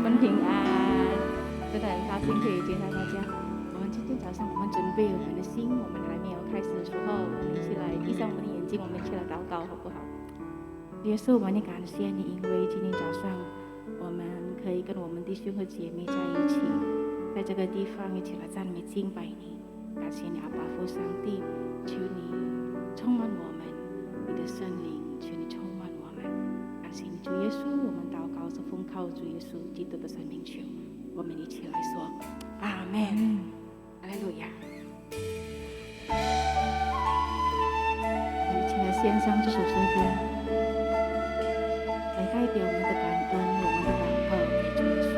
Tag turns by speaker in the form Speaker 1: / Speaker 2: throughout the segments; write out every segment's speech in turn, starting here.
Speaker 1: 们平安。真的很高兴可以见到大家。我们今天早上我们准备我们的心，我们还没有开始的时候，我们一起来闭上我们的眼睛，我们一起来祷告，好不好？耶稣，我们也感谢你，因为今天早上我们可以跟我们弟兄和姐妹在一起，在这个地方一起来赞美敬拜你。感谢你，阿爸父上帝，求你充满我们，你的圣灵，求你充满我们。感谢你，主耶稣，我们祷告是奉靠主耶稣基督的生命求。我们一起来说阿们，哈利路亚。我们一起来献上这首诗歌，来代表我们的感恩，我们的祷告给主耶稣。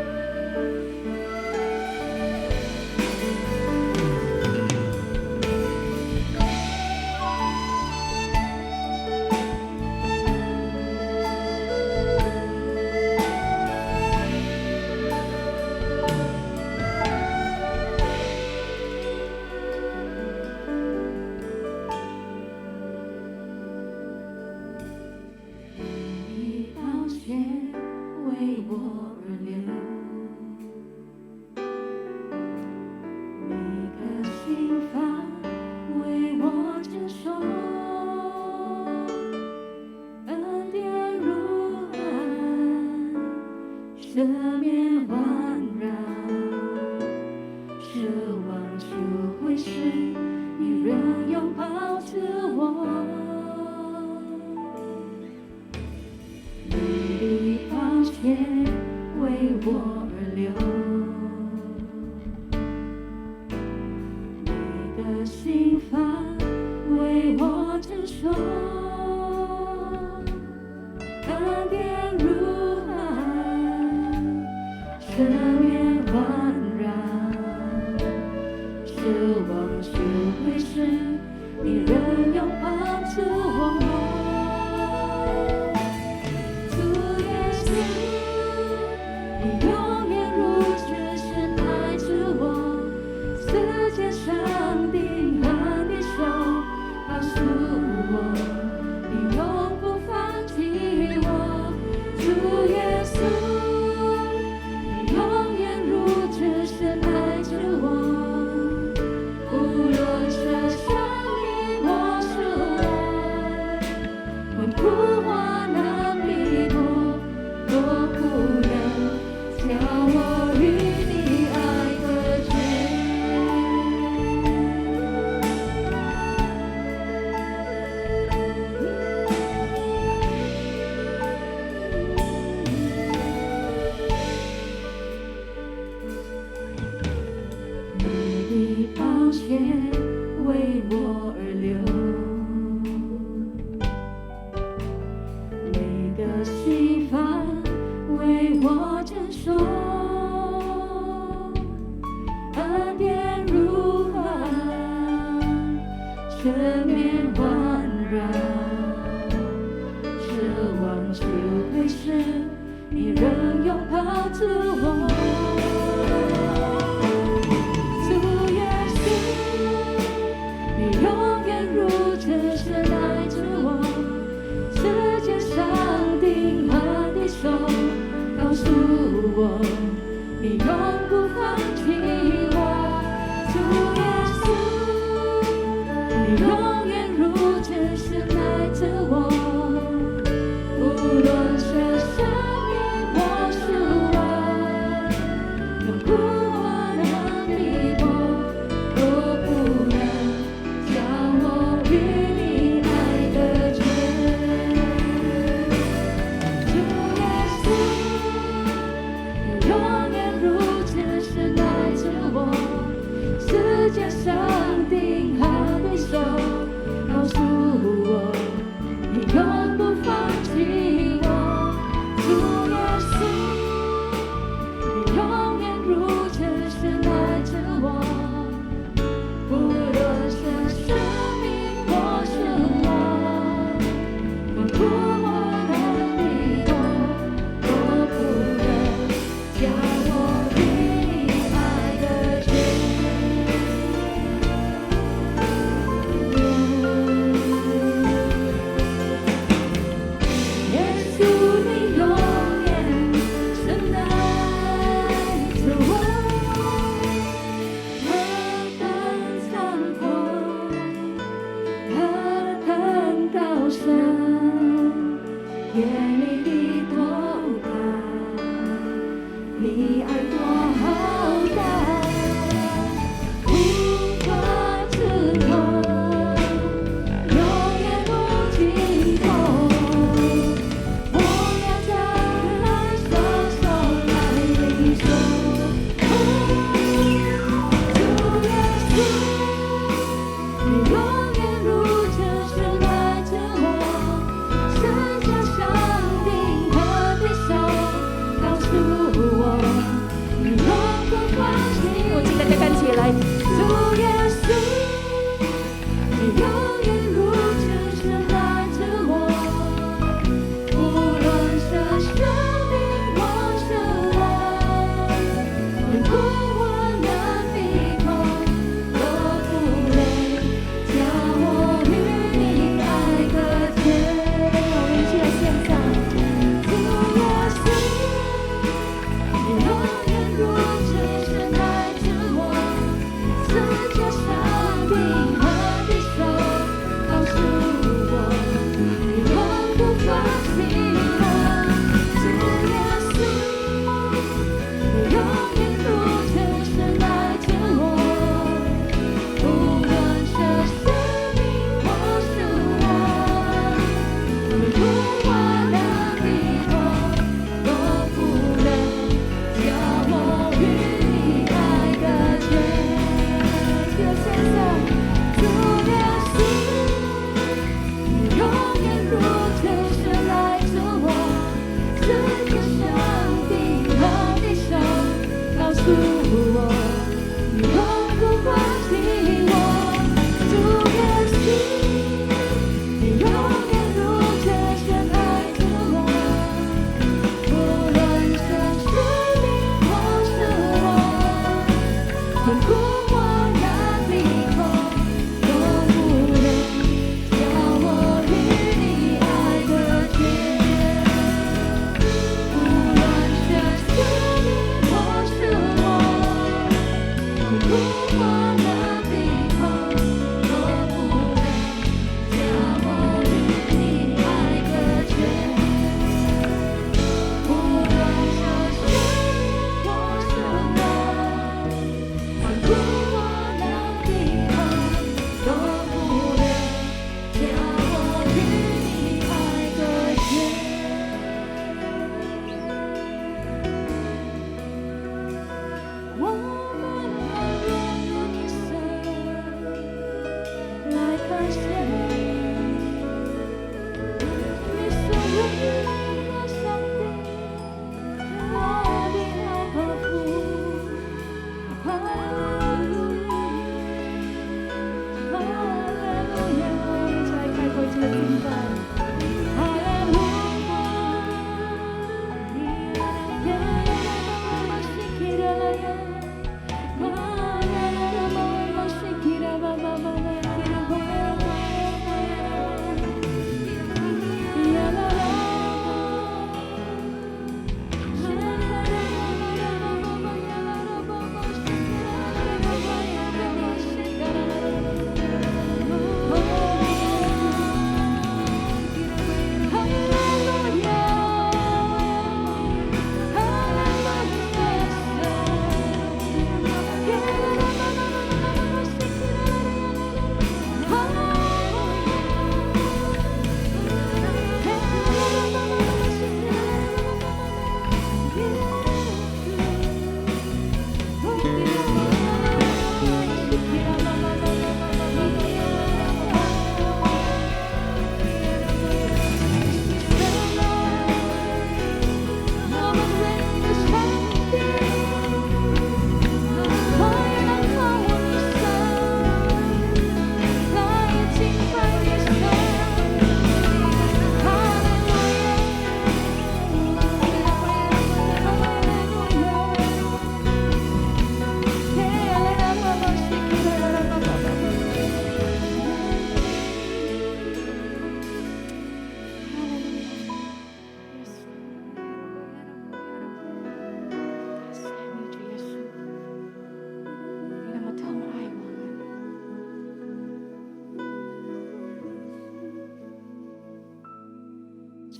Speaker 1: 主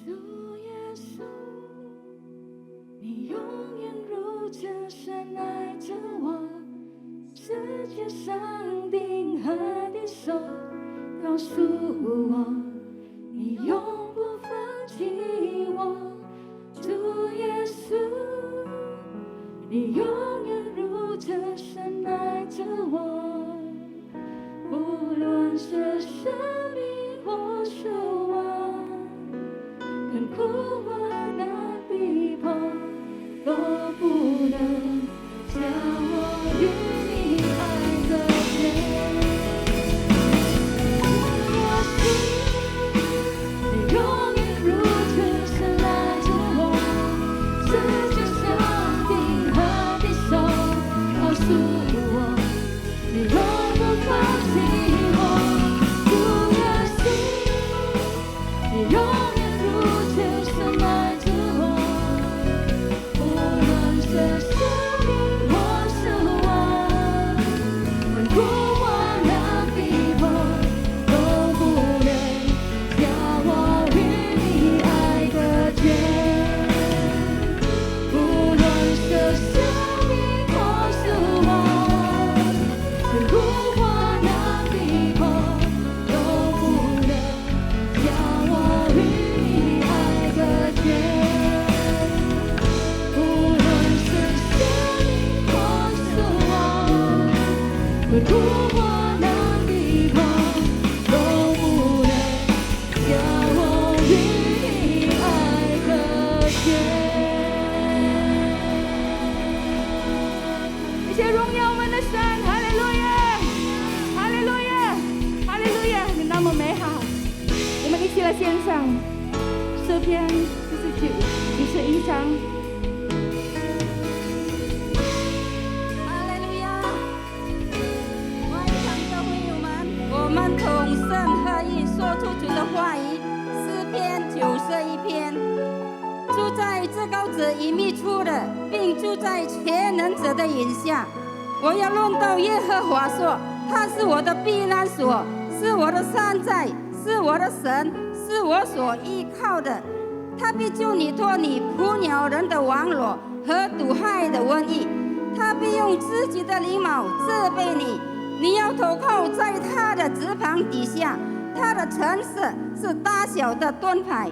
Speaker 1: 耶稣，你永远如这深爱着我，世界上定和的手告诉我，你永不放弃我。主耶稣，你永远如这深爱着我，无论是生命或失望，看苦或难逼迫，都不能将我与你爱隔绝。你永远如这深爱着我，世界上定和的手告诉我，你永不放弃我。主耶稣，你永远如这深爱着我，无论是生命或失望，看苦或难逼迫，都不能将我与你爱隔绝。无论是生命或失望，看苦或难逼迫，都不能将我与你爱隔绝。无论是生命或失望，看苦或难逼迫，都不能将我与你爱隔绝。一切荣耀我们的神，哈利路亚，哈利路亚，哈利路亚，你那么美好。我们一起来献上诗篇49、51章。
Speaker 2: 哈利路亚！欢迎场的会友们，我们同声合意说出主的话语。诗篇91篇，住在至高者隐秘处的，并住在全能者的影下。我要论到耶和华说，他是我的避难所，是我的山寨，是我的神，是我所依靠的。他必救你脱离捕鸟人的网罗和毒害的瘟疫。他必用自己的翎毛遮蔽你，你要投靠在他的翅膀底下。他的城市是大小的盾牌，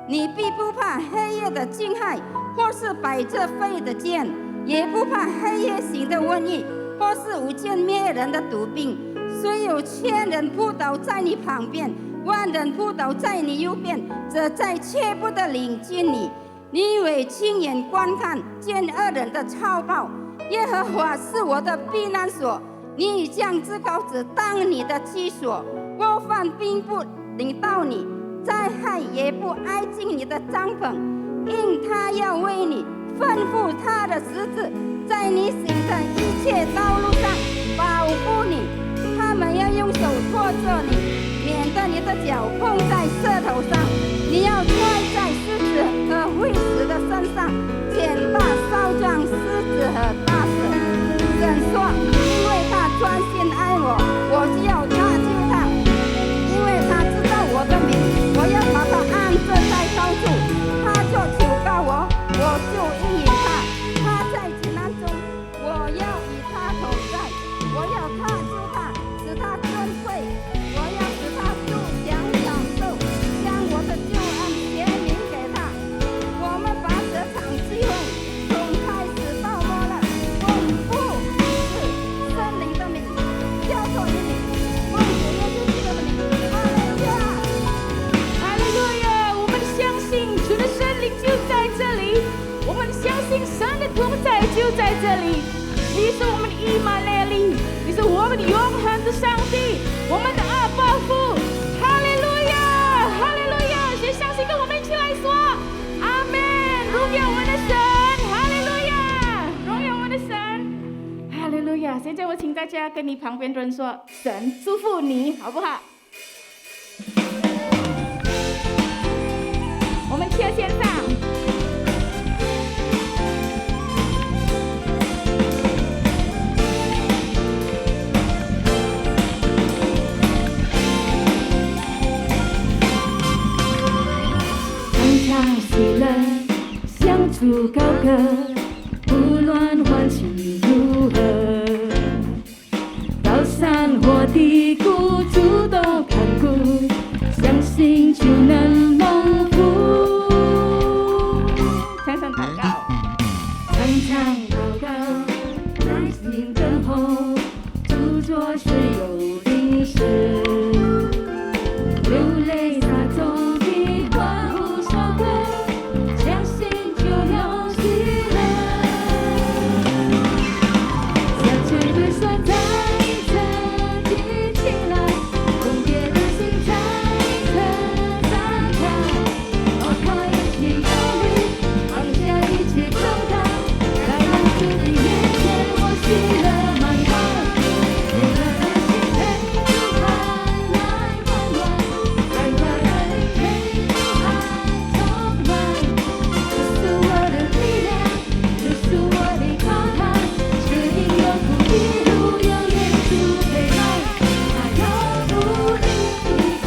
Speaker 2: 你必不怕黑夜的惊骇，或是百折飞的箭，也不怕黑夜行的瘟疫，或是无见灭人的毒病。虽有千人扑倒在你旁边，万人扑倒在你右边，这再切不得临近你。你以为亲眼观看见恶人的超报，耶和华是我的避难所，你已将至高者当你的居所。过犯并不临到你，灾害也不挨近你的帐篷，因他要为你吩咐他的使者，在你行的一切道路上保护你。他们要用手托着你，免得你的脚碰在石头上。你要踹在狮子和会死的身上，践踏少壮狮子和大蛇。神说，因为他专心爱我，我就要搭救他，因为他知道我的名，我要把他安置在高处。他若求告我，我就应允他。他在急难中，我要与他同在，我要搭救他，使他尊贵，我要使他受享享受，将我的救恩显明给他。我们把这场机会从开始到末了，奉父子圣灵的名，交托于你，奉主耶稣基督的名。哈利路亚，
Speaker 1: 哈利路亚！我们相信主的圣灵就在这里，我们相信神的同在就在这里。你是我们的以马内利，你是我们的永恒的上帝，我们的阿爸父。哈利路亚，哈利路亚！谁相信跟我们一起来说阿门！荣耀我们的神，哈利路亚！荣耀我们的神，哈利路亚！现在我请大家跟你旁边的人说，神祝福你，好不好？我们切线上。常喜乐，向主高歌，不论环境如何。高山或低谷，主动看顾，相信就能蒙福。常常祷告，常常祷告，耐心等候，主做事有定时。流泪洒中的欢呼笑歌，相信就有喜乐。小吹对说在这举起来，分别的心在这张开，抛开一切忧虑，放下一切重担，来到主的面前，我喜乐满怀。喜乐的心陪主爱来温暖，让他的灵陪主爱充满。这是我的力量，这是我的靠岸，指引有苦的路，有耶稣陪伴，他永不离开。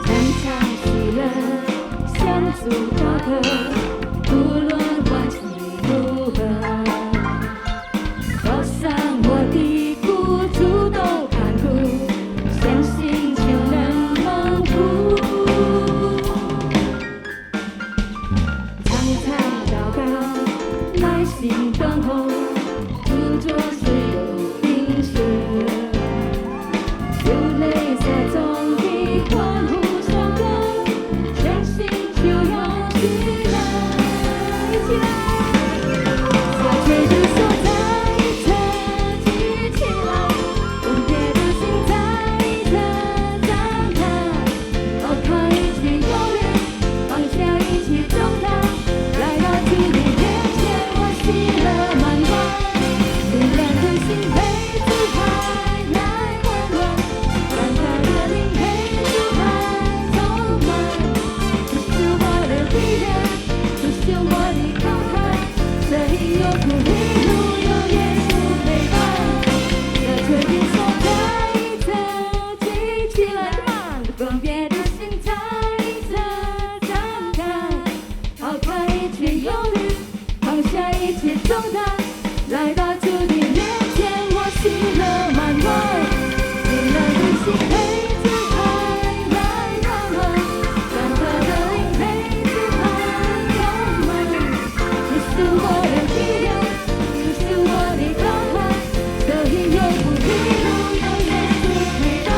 Speaker 1: 常常喜乐，向主高歌，不论环境如何。高山或低谷，主动看顾，相信就能蒙福。常常祷告，耐心等候，主做事有定时。流泪洒中的欢呼笑歌，相信就有喜乐。一起来，小吹的手在这举起来，分别的心在这张开，抛开一切忧虑，放下一切重担，来到主的面前，我喜乐满怀。喜乐的心陪主爱来温暖，让他的灵陪主爱充满。这是我的力量，这是我的靠岸，这一有苦的路，有耶稣陪伴。这吹的手在这举起来，分别的心在这张开，抛开一切忧虑，放下一切重担，来到主的面前，我喜乐满怀。喜乐的心陪主爱来温暖，让他的灵陪主爱充满。这是我的力量，这是我的靠岸，这一有苦的路，有耶稣陪伴，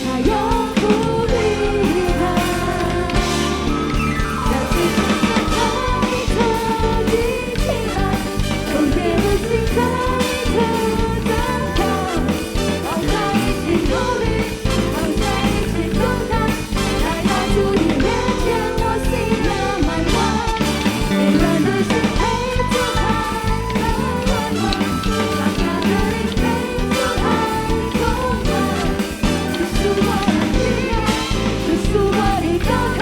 Speaker 1: 他永不离开。小吹的手在这举起来，分别的心在这张开，抛开一切忧虑，放下一切重担，来到主的面前，我喜乐满怀。喜乐的心陪主爱来温暖，让他的灵陪主爱充满。这是我的力量，这是我的高台，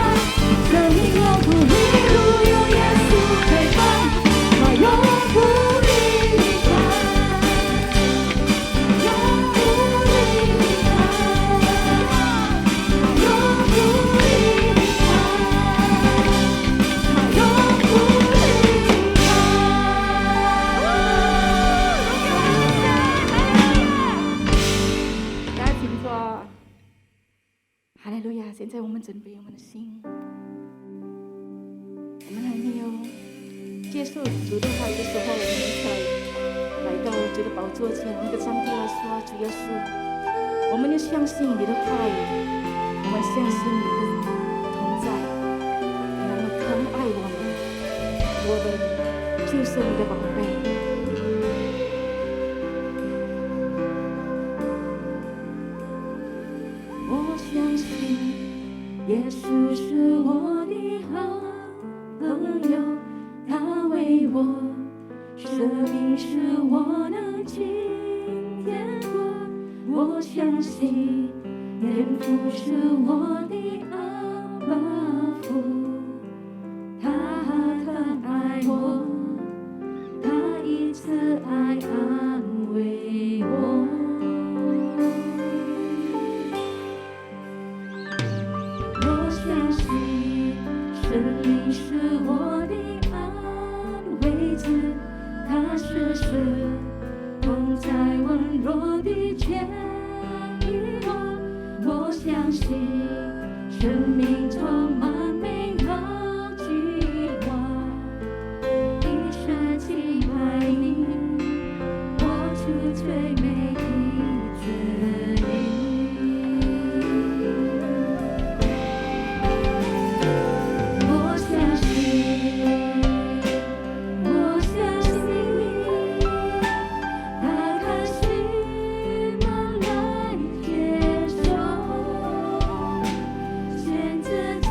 Speaker 1: 这一有苦的路，有耶稣陪伴，他永不离开，永不离开，他永不离开，他永不离开。大家请坐。哈利路亚！现在我们准备我们的心，我们还没有接受主的话语的时候，我们一起来到主的宝座前，我们跟上帝来说：主耶稣，我们要相信你的话语，我们相信你的同在，你那么疼爱我们就是你的宝贝。我相信耶稣是我的好朋友，他为我舍命使我能进天国。我相信天父是我的阿爸父，
Speaker 3: 神灵是我的安慰子，他时时同在温柔的牵引我。我相信生命充满美好计划，一生敬拜你，活出最美的自己。我相信，我相信，打开心门来接受，选择这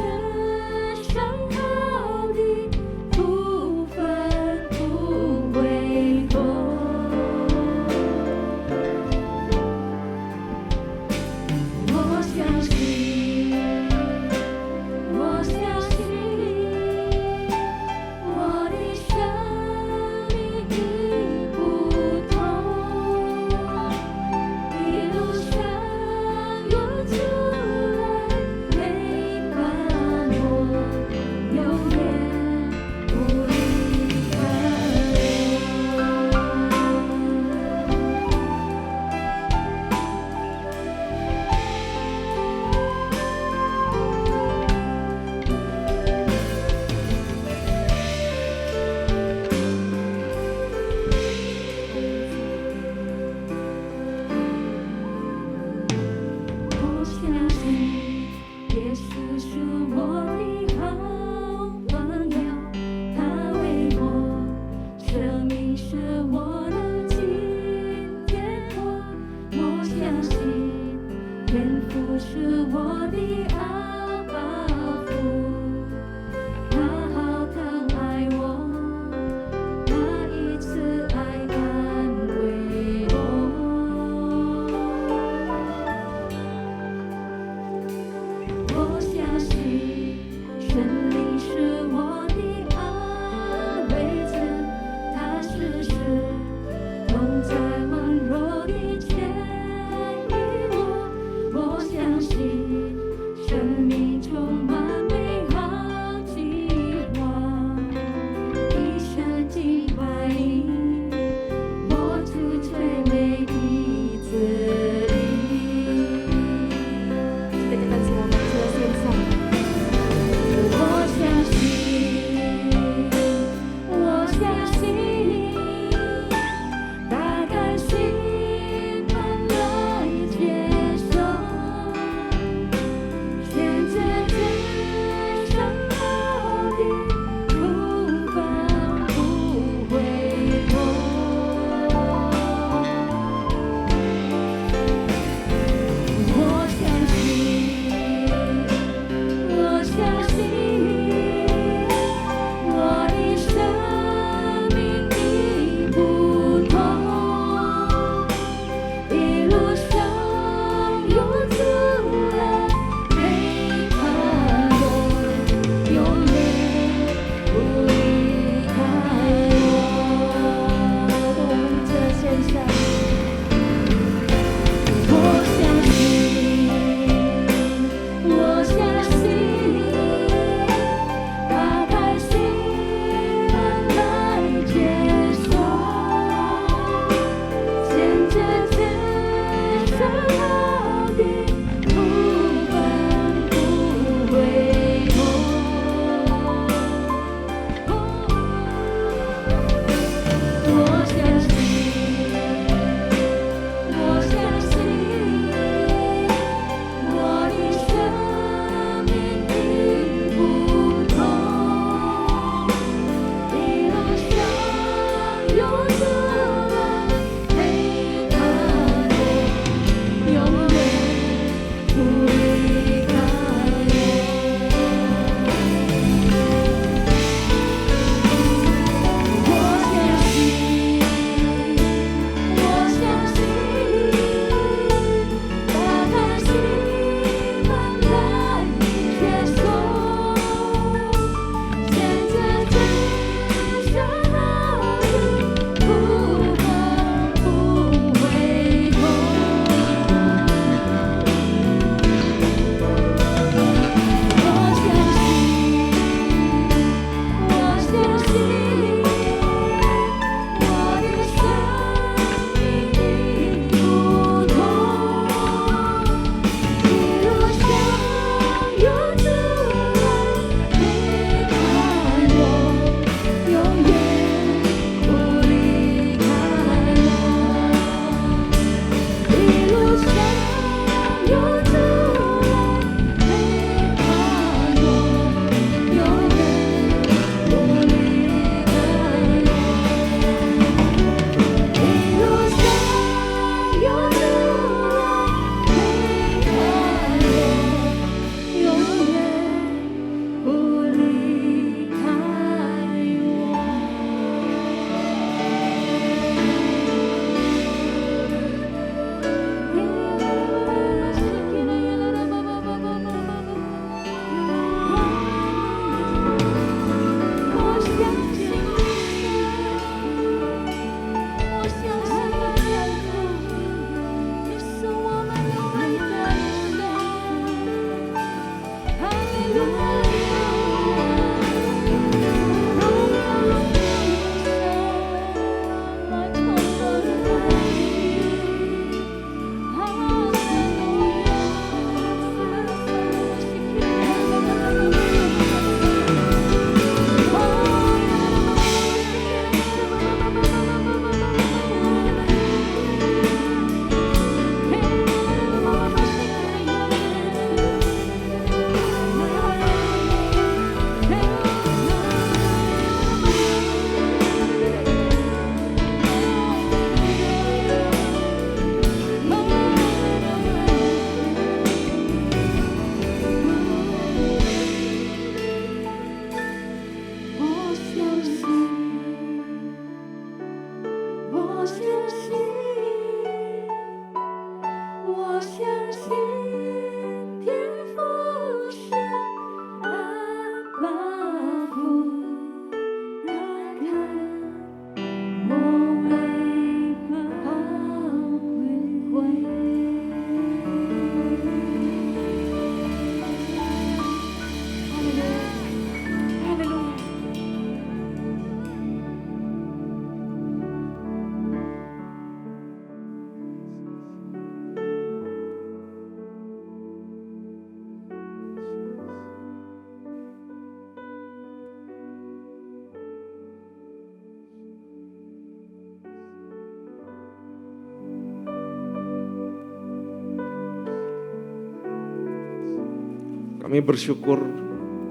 Speaker 4: Kami bersyukur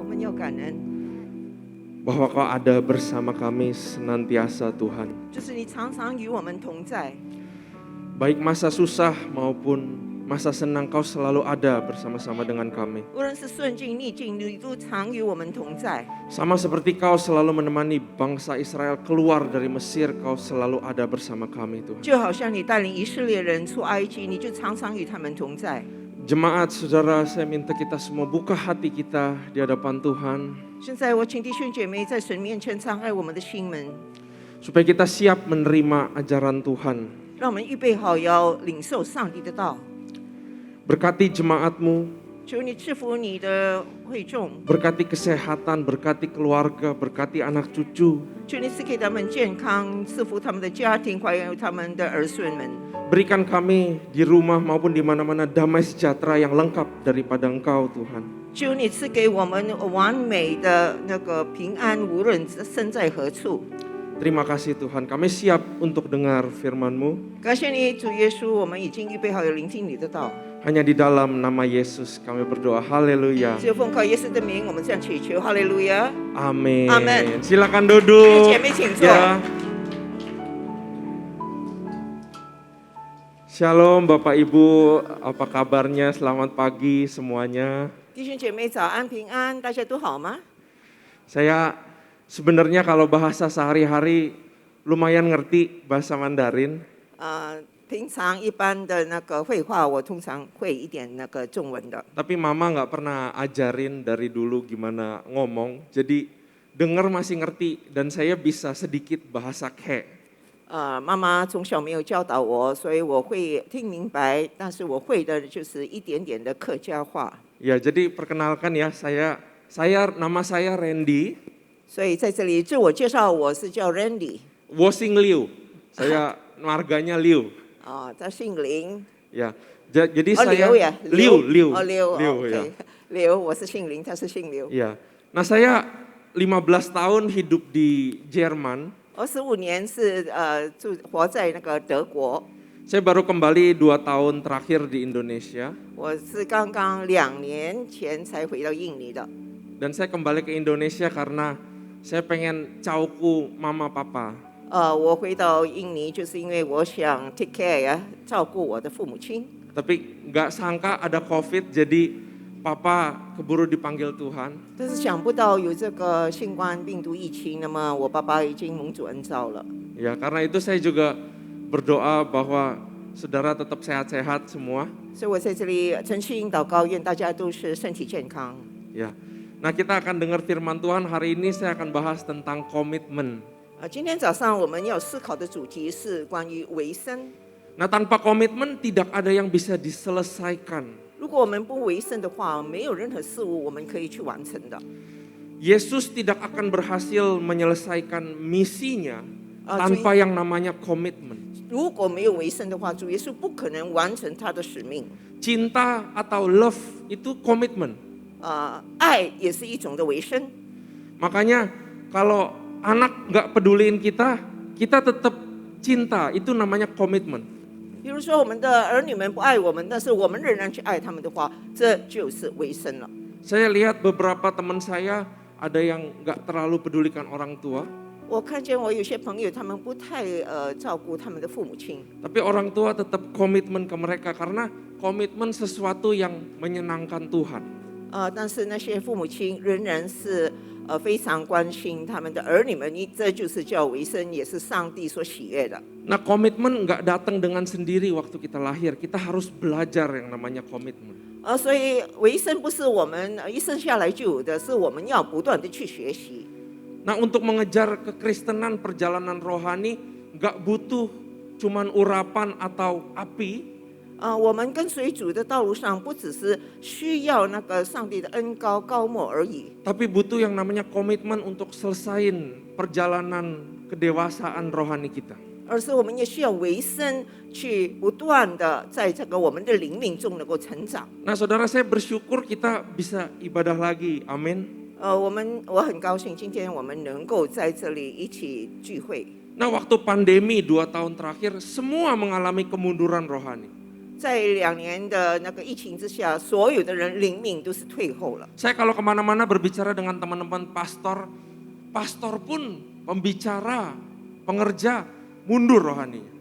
Speaker 5: 我们要感恩，
Speaker 4: bahwa Kau ada bersama kami senantiasa Tuhan.
Speaker 5: 就是你常常与我们同在，
Speaker 4: Baik masa susah maupun masa senang Kau selalu ada bersama-sama dengan kami.
Speaker 5: 无论是顺境逆境，你都常与我们同在。
Speaker 4: Sama seperti Kau selalu menemani bangsa Israel keluar dari Mesir, Kau selalu ada bersama kami Tuhan.
Speaker 5: 就好像你带领以色列人出埃及，你就常常与他们同在。
Speaker 4: Jemaat saudara, saya minta kita semua buka hati kita di hadapan Tuhan,
Speaker 5: 现在我请弟兄姐妹在神面前敞开我们的心门，
Speaker 4: supaya kita siap menerima ajaran Tuhan.
Speaker 5: 让我们预备好要领受上帝的道。
Speaker 4: Berkati jemaatmu,
Speaker 5: 求你赐福你的会众，
Speaker 4: berkati kesehatan, berkati keluarga, berkati anak cucu.
Speaker 5: 求你赐给他们健康，赐福他们的家庭，还有他们的儿孙们。
Speaker 4: Berikan kami di rumah maupun di mana-mana damai sejahtera yang lengkap daripada Engkau Tuhan.
Speaker 5: 求你赐给我们完美的那个平安，无论身在何处。
Speaker 4: Terima kasih Tuhan, kami siap untuk dengar firman-Mu.
Speaker 5: 感谢你，主耶稣，我们已经预备好要聆听你的道。
Speaker 4: Hanya di dalam nama Yesus kami berdoa, haleluya.
Speaker 5: 只有奉靠耶稣的名，我们这样祈求，哈利路亚。
Speaker 4: Amin.
Speaker 5: Amin.
Speaker 4: Silakan
Speaker 5: 弟兄
Speaker 4: duduk.
Speaker 5: 姐妹请坐。
Speaker 4: Ya. Shalom Bapak Ibu, apa kabarnya? Selamat pagi semuanya.
Speaker 5: 弟兄姐妹早安平安，大家都好吗？
Speaker 4: Saya sebenarnya kalau bahasa sehari-hari lumayan ngerti bahasa Mandarin.
Speaker 5: 平常一般的那个绘画，我通常会一点那个中文的。
Speaker 4: Tapi mama nggak pernah ajarin dari dulu gimana ngomong. Jadi dengar masih ngerti dan saya bisa sedikit bahasa Ke.
Speaker 5: 妈妈从小没有教导我，所以我会听明白，但是我会的就是一点点的客家话。
Speaker 4: Ya, jadi perkenalkan ya, nama saya Randy.
Speaker 5: 所以在这里自我介绍，我是叫 Randy，
Speaker 4: Wosing Liu. Saya marganya Liu.
Speaker 5: 他姓林。
Speaker 4: Ya. Jadi
Speaker 5: 哦，
Speaker 4: saya
Speaker 5: 刘呀，
Speaker 4: Liu.
Speaker 5: 哦，刘，
Speaker 4: Liu
Speaker 5: 哦
Speaker 4: ya.
Speaker 5: ，OK， 刘，我是姓林，他是姓刘。
Speaker 4: Ya. Nah, saya 15 tahun hidup di Jerman.
Speaker 5: 25年是活在那个德国，
Speaker 4: Saya baru kembali 2 tahun terakhir di Indonesia.
Speaker 5: 我是刚刚2年前才回到印尼的。
Speaker 4: Dan saya kembali ke Indonesia karena saya pengen cauku mama papa.
Speaker 5: 我回到印尼就是因为我想 take care 呀，照顾我的父母亲。
Speaker 4: Tapi nggak sangka ada COVID, jadi papa keburu dipanggil Tuhan.
Speaker 5: 但是想不到有这个新冠病毒疫情，那么我爸爸已经蒙主恩召了。
Speaker 4: Ya, karena itu saya juga berdoa bahwa saudara tetap sehat-sehat semua.
Speaker 5: 所以我在这里诚心祷告，愿大家都是身体健康。
Speaker 4: Ya. Nah, kita akan dengar firman Tuhan. Hari ini saya akan bahas tentang komitmen.
Speaker 5: 今天早上我们要思考的主题是关于维生。
Speaker 4: Nah, tanpa komitmen tidak ada yang bisa diselesaikan.
Speaker 5: 如果我们不维生的话，没有任何事物我们可以去完成的。
Speaker 4: Yesus tidak akan berhasil menyelesaikan misinya tanpa yang namanya komitmen.
Speaker 5: 如果没有为生的话，主耶稣不可能完成他的使命。
Speaker 4: Cinta atau love itu komitmen.
Speaker 5: 爱也是一种的为生。
Speaker 4: Makanya kalau anak nggak peduliin kita, kita tetap cinta, itu namanya komitmen.
Speaker 5: 比如说我们的儿女们不爱我们，但是我们仍然去爱他们的话，这就是为生了。
Speaker 4: Saya lihat beberapa teman saya ada yang nggak terlalu pedulikan orang tua,
Speaker 5: 我看见我有些朋友，他们不太照顾他们的父母亲，
Speaker 4: tapi orang tua tetap komitmen ke mereka karena komitmen sesuatu yang menyenangkan Tuhan.
Speaker 5: 但是那些父母亲仍然是非常关心他们的儿女们，这就是叫为生，也是上帝所喜悦的。
Speaker 4: Nah, komitmen nggak datang dengan sendiri waktu kita lahir, kita harus belajar yang namanya komitmen.
Speaker 5: 所以为生不是我们一生下来就有的，是我们要不断的去学习。
Speaker 4: Nah, untuk mengejar kekristenan perjalanan rohani nggak butuh cuman urapan atau api,
Speaker 5: 我们跟随主的道路上，不只是需要那个上帝的恩膏高抹而已，
Speaker 4: tapi butuh yang namanya komitmen untuk selesain perjalanan kedewasaan rohani kita.
Speaker 5: 而是我们也需要为生，去不断的在这个我们的灵命中能够成长。
Speaker 4: Nah, saudara, saya bersyukur kita bisa ibadah lagi, amin.
Speaker 5: 我很高兴今天我们能够在这里一起聚会。
Speaker 4: Nah, waktu pandemi 2 tahun terakhir, semua mengalami kemunduran rohani.
Speaker 5: 在2年的那个疫情之下，所有的人灵命都是退后了。
Speaker 4: Saya kalau kemana-mana berbicara dengan teman-teman pastor, pastor pun pembicara, pengerja, mundur rohaninya.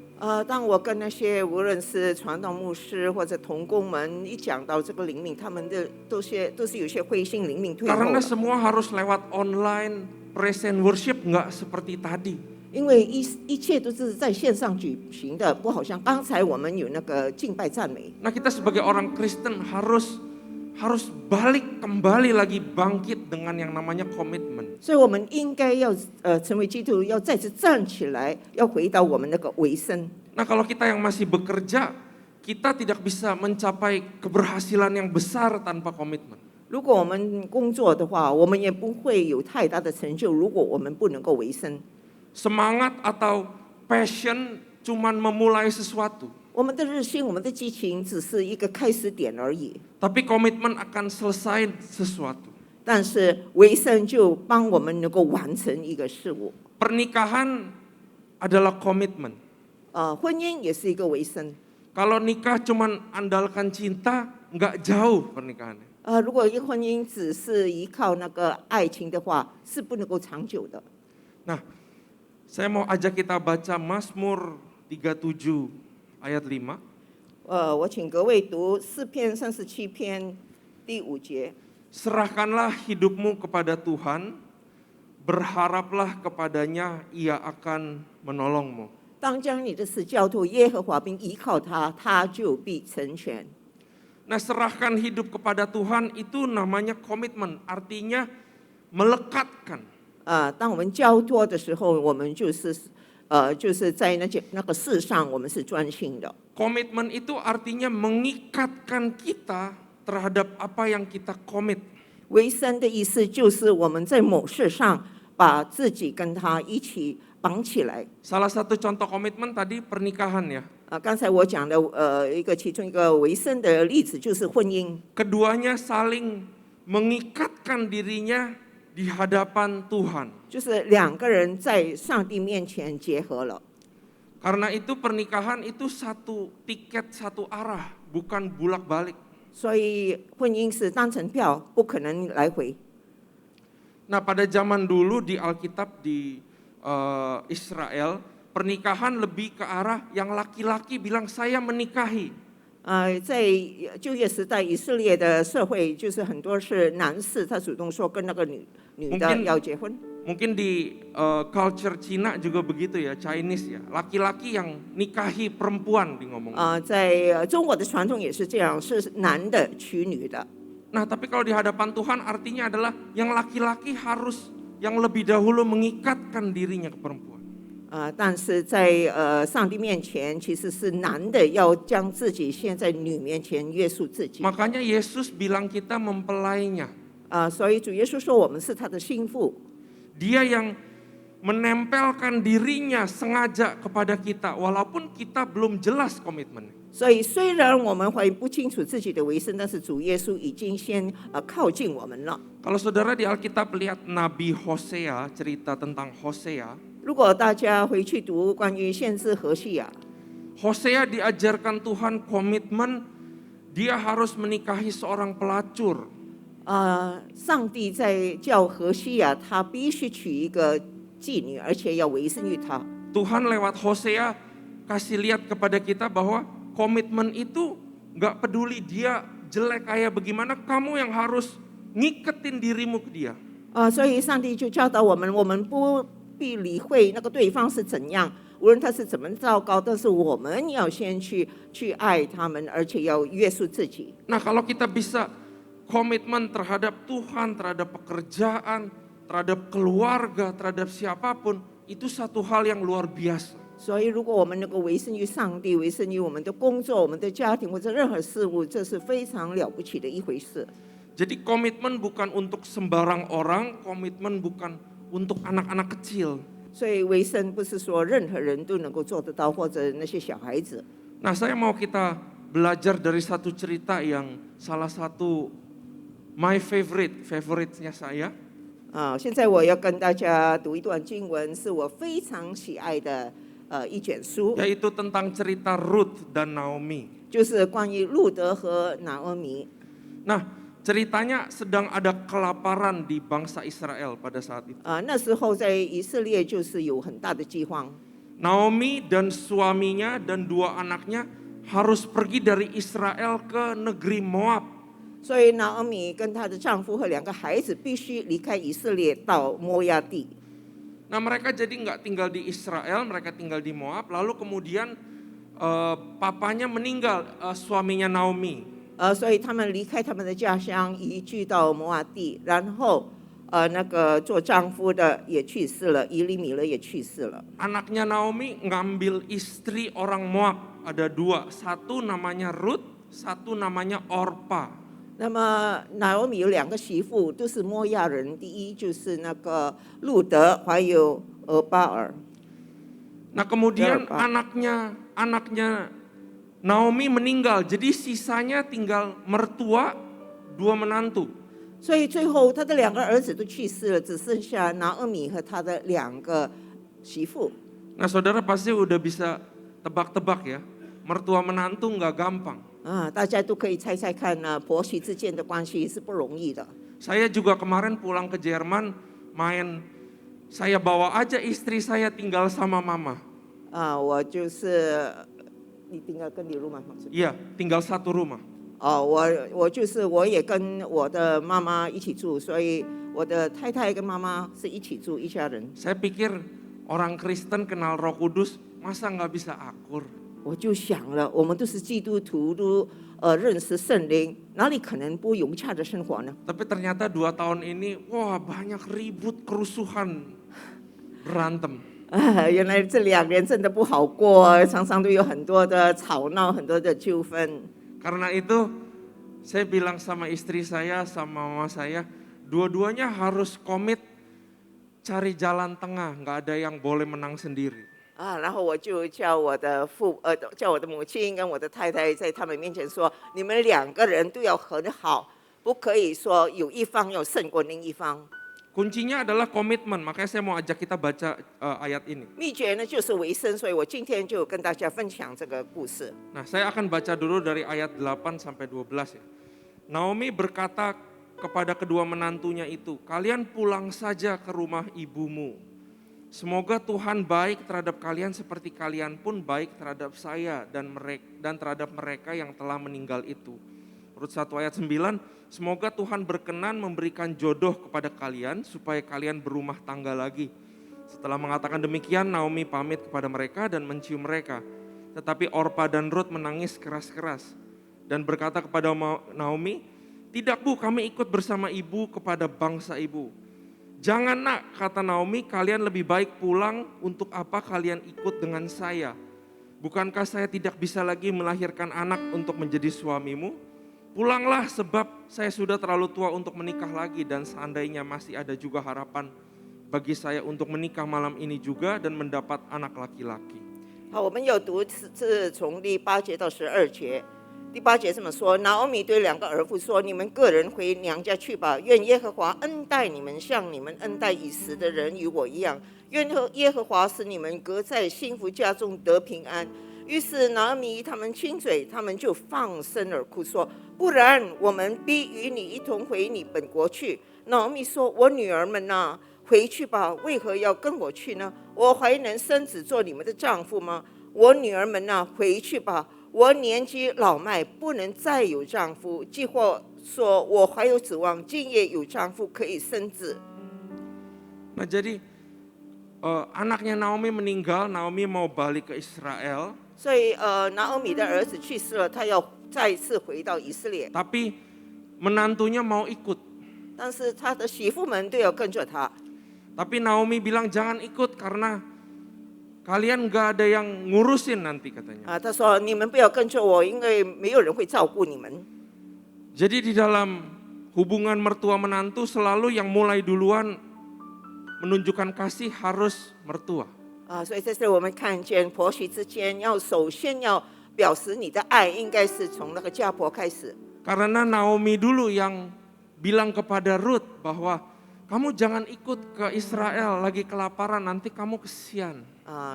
Speaker 5: 当我跟那些无论是传道牧师或者同工们一讲到这个灵命，他们的都是有些灰心灵命退后
Speaker 4: Karena
Speaker 5: 了。
Speaker 4: semua harus lewat online, present worship, nggak seperti tadi.
Speaker 5: 因为一切都是在线上举行的，不好像刚才我们有那个敬拜赞美。
Speaker 4: Nah, kita sebagai orang Kristen harus balik kembali lagi bangkit dengan yang namanya komitmen.
Speaker 5: 所以我们应该要成为基督徒，要再次站起来，要回到我们那个为生。
Speaker 4: Nah, kalau kita yang masih bekerja, kita tidak bisa mencapai keberhasilan yang besar tanpa komitmen.
Speaker 5: 如果我们工作的话，我们也不会有太大的成就。如果我们不能够为生，
Speaker 4: Semangat atau passion cuman memulai sesuatu,
Speaker 5: 我们的热心、我们的激情只是一个开始点而已。
Speaker 4: tapi komitmen akan selesai sesuatu.
Speaker 5: 但是为生就帮我们能够完成一个事物。
Speaker 4: Pernikahan adalah komitmen.
Speaker 5: 婚姻也是一个为生。
Speaker 4: Kalau nikah cuman andalkan cinta, nggak jauh pernikahannya.
Speaker 5: 如果一个婚姻只是依靠那个爱情的话，是不能够长久的。
Speaker 4: Nah, saya mau ajak kita baca Mazmur 37 ayat 5.
Speaker 5: 我请各位读4篇37篇第5节。
Speaker 4: Serahkanlah hidupmu kepada Tuhan, berharaplah kepadanya, Ia akan menolongmu.
Speaker 5: 当将你的事交托耶和华，并依靠他，他就必成全。
Speaker 4: Nah, serahkan hidup kepada Tuhan itu namanya komitmen, artinya melekatkan.
Speaker 5: 当我们交托的时候，我们就是在那个事上，我们是专心的。
Speaker 4: Komitmen itu artinya mengikatkan kita terhadap apa yang kita komit.
Speaker 5: 为生的意思就是我们在某事上把自己跟他一起绑起来。
Speaker 4: Salah satu contoh komitmen tadi pernikahan ya.
Speaker 5: 刚才我讲的其中一个为生的例子就是婚姻。
Speaker 4: Keduanya saling mengikatkan dirinya di hadapan Tuhan.
Speaker 5: 就是2个人在上帝面前结合了。
Speaker 4: Karena itu pernikahan itu satu tiket satu arah, bukan bulak-balik.
Speaker 5: 所以婚姻是单程票，不可能来回。
Speaker 4: Nah, pada zaman dulu di Alkitab di Israel, pernikahan lebih ke arah yang laki-laki bilang saya menikahi.
Speaker 5: 在旧约时代，以色列的社会就是很多是男士他主动说跟那个女的要结婚。
Speaker 4: Mungkin di culture Cina juga begitu ya, Chinese ya. Laki-laki yang nikahi perempuan di ngomong.
Speaker 5: 在中国的传统也是这样，是男的娶女的。
Speaker 4: Nah, tapi kalau di hadapan Tuhan artinya adalah yang laki-laki harus yang lebih dahulu mengikatkan dirinya ke perempuan.
Speaker 5: 但是在上帝面前，其实是男的要将自己先在女面前约束自己。
Speaker 4: Makanya Yesus bilang kita mempelainya.
Speaker 5: 所以主耶稣说我们是他的心腹。
Speaker 4: Dia yang menempelkan dirinya sengaja kepada kita walaupun kita belum jelas komitmennya.
Speaker 5: 所以虽然我们还不清楚自己的为生，但是主耶稣已经先靠近我们了。
Speaker 4: Kalau saudara di Alkitab lihat Nabi Hosea, cerita tentang Hosea,
Speaker 5: 如果大家回去读关于先知何西亚，
Speaker 4: Hosea diajarkan Tuhan komitmen, dia harus menikahi seorang pelacur.
Speaker 5: 上帝在叫何西亚，他必须娶一个妓女，而且要委身于他。
Speaker 4: Tuhan lewat Hosea kasih lihat kepada kita bahwa komitmen itu gak peduli dia jelek kayak bagaimana, kamu yang harus ngiketin dirimu ke dia.
Speaker 5: 所以上帝就教导我们，我们不必理会那个对方是怎样，无论他是怎么糟糕，但是我们要先去爱他们，而且要约束自己。
Speaker 4: Nah kalau kita bisa komitmen terhadap Tuhan, terhadap pekerjaan, terhadap keluarga, terhadap siapapun, itu satu hal yang luar biasa.
Speaker 5: 所以，如果我们能够委身于上帝，委身于我们的工作、我们的家庭或者任何事物，这是非常了不起的一回事。
Speaker 4: Jadi komitmen bukan untuk sembarang orang, komitmen bukan untuk anak-anak kecil.
Speaker 5: 所以，委身不是说任何人都能够做得到，或者那些小孩子。
Speaker 4: Nah saya mau kita belajar dari satu cerita yang salah satu my favorite-nya saya.
Speaker 5: 现在我要跟大家读一段经文，是我非常喜爱的一卷书，
Speaker 4: Yaitu tentang cerita Ruth dan Naomi.
Speaker 5: 就是关于路德和拿俄米。
Speaker 4: Nah ceritanya sedang ada kelaparan di bangsa Israel pada saat itu.
Speaker 5: 那时候在以色列就是有很大的饥荒。
Speaker 4: Naomi dan suaminya dan 2 anaknya harus pergi dari Israel ke negeri Moab.
Speaker 5: 所以拿俄米跟她的丈夫和2个孩子必须离开以色列到摩押地。
Speaker 4: Nah mereka jadi nggak tinggal di Israel, mereka tinggal di Moab. Lalu kemudian papanya meninggal, suaminya Naomi.
Speaker 5: 所以他们离开他们的家乡，移居到摩押地，然后那个做丈夫的也去世了，以利米勒也去世了。
Speaker 4: Anaknya Naomi ngambil istri orang Moab, ada 2, satu namanya Ruth, satu namanya Orpa.
Speaker 5: 那么拿俄米有2个媳妇，都是摩押人。第一就是那个路德，还有俄巴尔。
Speaker 4: Nah kemudian
Speaker 5: Orpa.
Speaker 4: anaknya Naomi meninggal, jadi sisanya tinggal mertua, 2 menantu.
Speaker 5: 所以最后他的2个儿子都去世了，只剩下拿俄米和他的2个媳妇。
Speaker 4: Nah saudara pasti udah bisa tebak-tebak ya, mertua menantu nggak gampang.
Speaker 5: 大家都可以猜猜看呢，婆媳之间的关系是不容易的。
Speaker 4: Saya juga kemarin pulang ke Jerman main, saya bawa aja istri saya tinggal sama mama.
Speaker 5: 我就是你tinggal跟你rumah maksudnya？
Speaker 4: Iya, tinggal satu rumah.
Speaker 5: 我也跟我的妈妈一起住，所以我的太太跟妈妈是一起住，一家人。
Speaker 4: Saya pikir orang Kristen kenal Roh Kudus, masa nggak bisa akur?
Speaker 5: 我就想了，我们都是基督徒，都认识圣灵，哪里可能不融洽的生活呢？
Speaker 4: Tapi ternyata 2 tahun ini, wah banyak ribut, kerusuhan, berantem.
Speaker 5: 原来这2年真的不好过，常常都有很多的吵闹，很多的纠纷。
Speaker 4: Karena itu saya bilang sama istri saya, sama mama saya, dua-duanya harus komit cari jalan tengah, nggak ada yang boleh menang sendiri.
Speaker 5: 然后我就叫我的母亲跟我的太太在他们面前说，你们2个人都要很好，不可以说有一方要胜过另一方。
Speaker 4: Kuncinya adalah komitmen, makanya saya mau ajak kita baca ayat ini.
Speaker 5: 秘诀呢就是维生，所以我今天就跟大家分享这个故事。
Speaker 4: Nah, saya akan baca dulu dari ayat 8 sampai 12 ya. Naomi berkata kepada kedua menantunya itu, kalian pulang saja ke rumah ibumu. Semoga Tuhan baik terhadap kalian seperti kalian pun baik terhadap saya dan terhadap mereka yang telah meninggal itu. Urut 1 ayat 9, semoga Tuhan berkenan memberikan jodoh kepada kalian supaya kalian berumah tangga lagi. Setelah mengatakan demikian, Naomi pamit kepada mereka dan mencium mereka. Tetapi Orpa dan Ruth menangis keras-keras dan berkata kepada Naomi, tidak Bu, kami ikut bersama ibu kepada bangsa ibu. Jangan nak, kata Naomi, kalian lebih baik pulang, untuk apa kalian ikut dengan saya? Bukankah saya tidak bisa lagi melahirkan anak untuk menjadi suamimu? Pulanglah sebab saya sudah terlalu tua untuk menikah lagi dan seandainya masih ada juga harapan bagi saya untuk menikah malam ini juga dan mendapat anak laki-laki.
Speaker 5: 好，我们要读是从第8节到12节。第8节这么说：拿俄米对2个儿妇说：“你们个人回娘家去吧，愿耶和华恩待你们，像你们恩待已死的人与我一样。愿耶和华使你们隔在幸福家中得平安。”于是拿俄米他们亲嘴，他们就放声而哭说：“不然，我们必与你一同回你本国去。”拿俄米说：“我女儿们呐，回去吧，为何要跟我去呢？我还能生子做你们的丈夫吗？我女儿们呐，回去吧，我年纪老迈，不能再有丈夫。既或说我还有指望，今夜有丈夫可以生子。”
Speaker 4: Nah jadi anaknya Naomi meninggal, Naomi mau balik ke Israel.
Speaker 5: 所以拿俄米的儿子去世了，他要再一次回到以色列，
Speaker 4: Tapi menantunya mau ikut.
Speaker 5: 但是他的媳妇们都要跟着他。
Speaker 4: Tapi Naomi bilang jangan ikut karena kalian gak ada yang ngurusin nanti katanya.
Speaker 5: 他说：“你们不要跟着我，因为没有人会照顾你们。”
Speaker 4: Jadi di dalam hubungan mertua menantu selalu yang mulai duluan menunjukkan kasih harus mertua.
Speaker 5: 所以在这里我们看见婆媳之间首先要表示你的爱，应该是从那个家婆开始。
Speaker 4: Karena Naomi dulu yang bilang kepada Ruth bahwa kamu jangan ikut ke Israel lagi kelaparan nanti kamu kesian.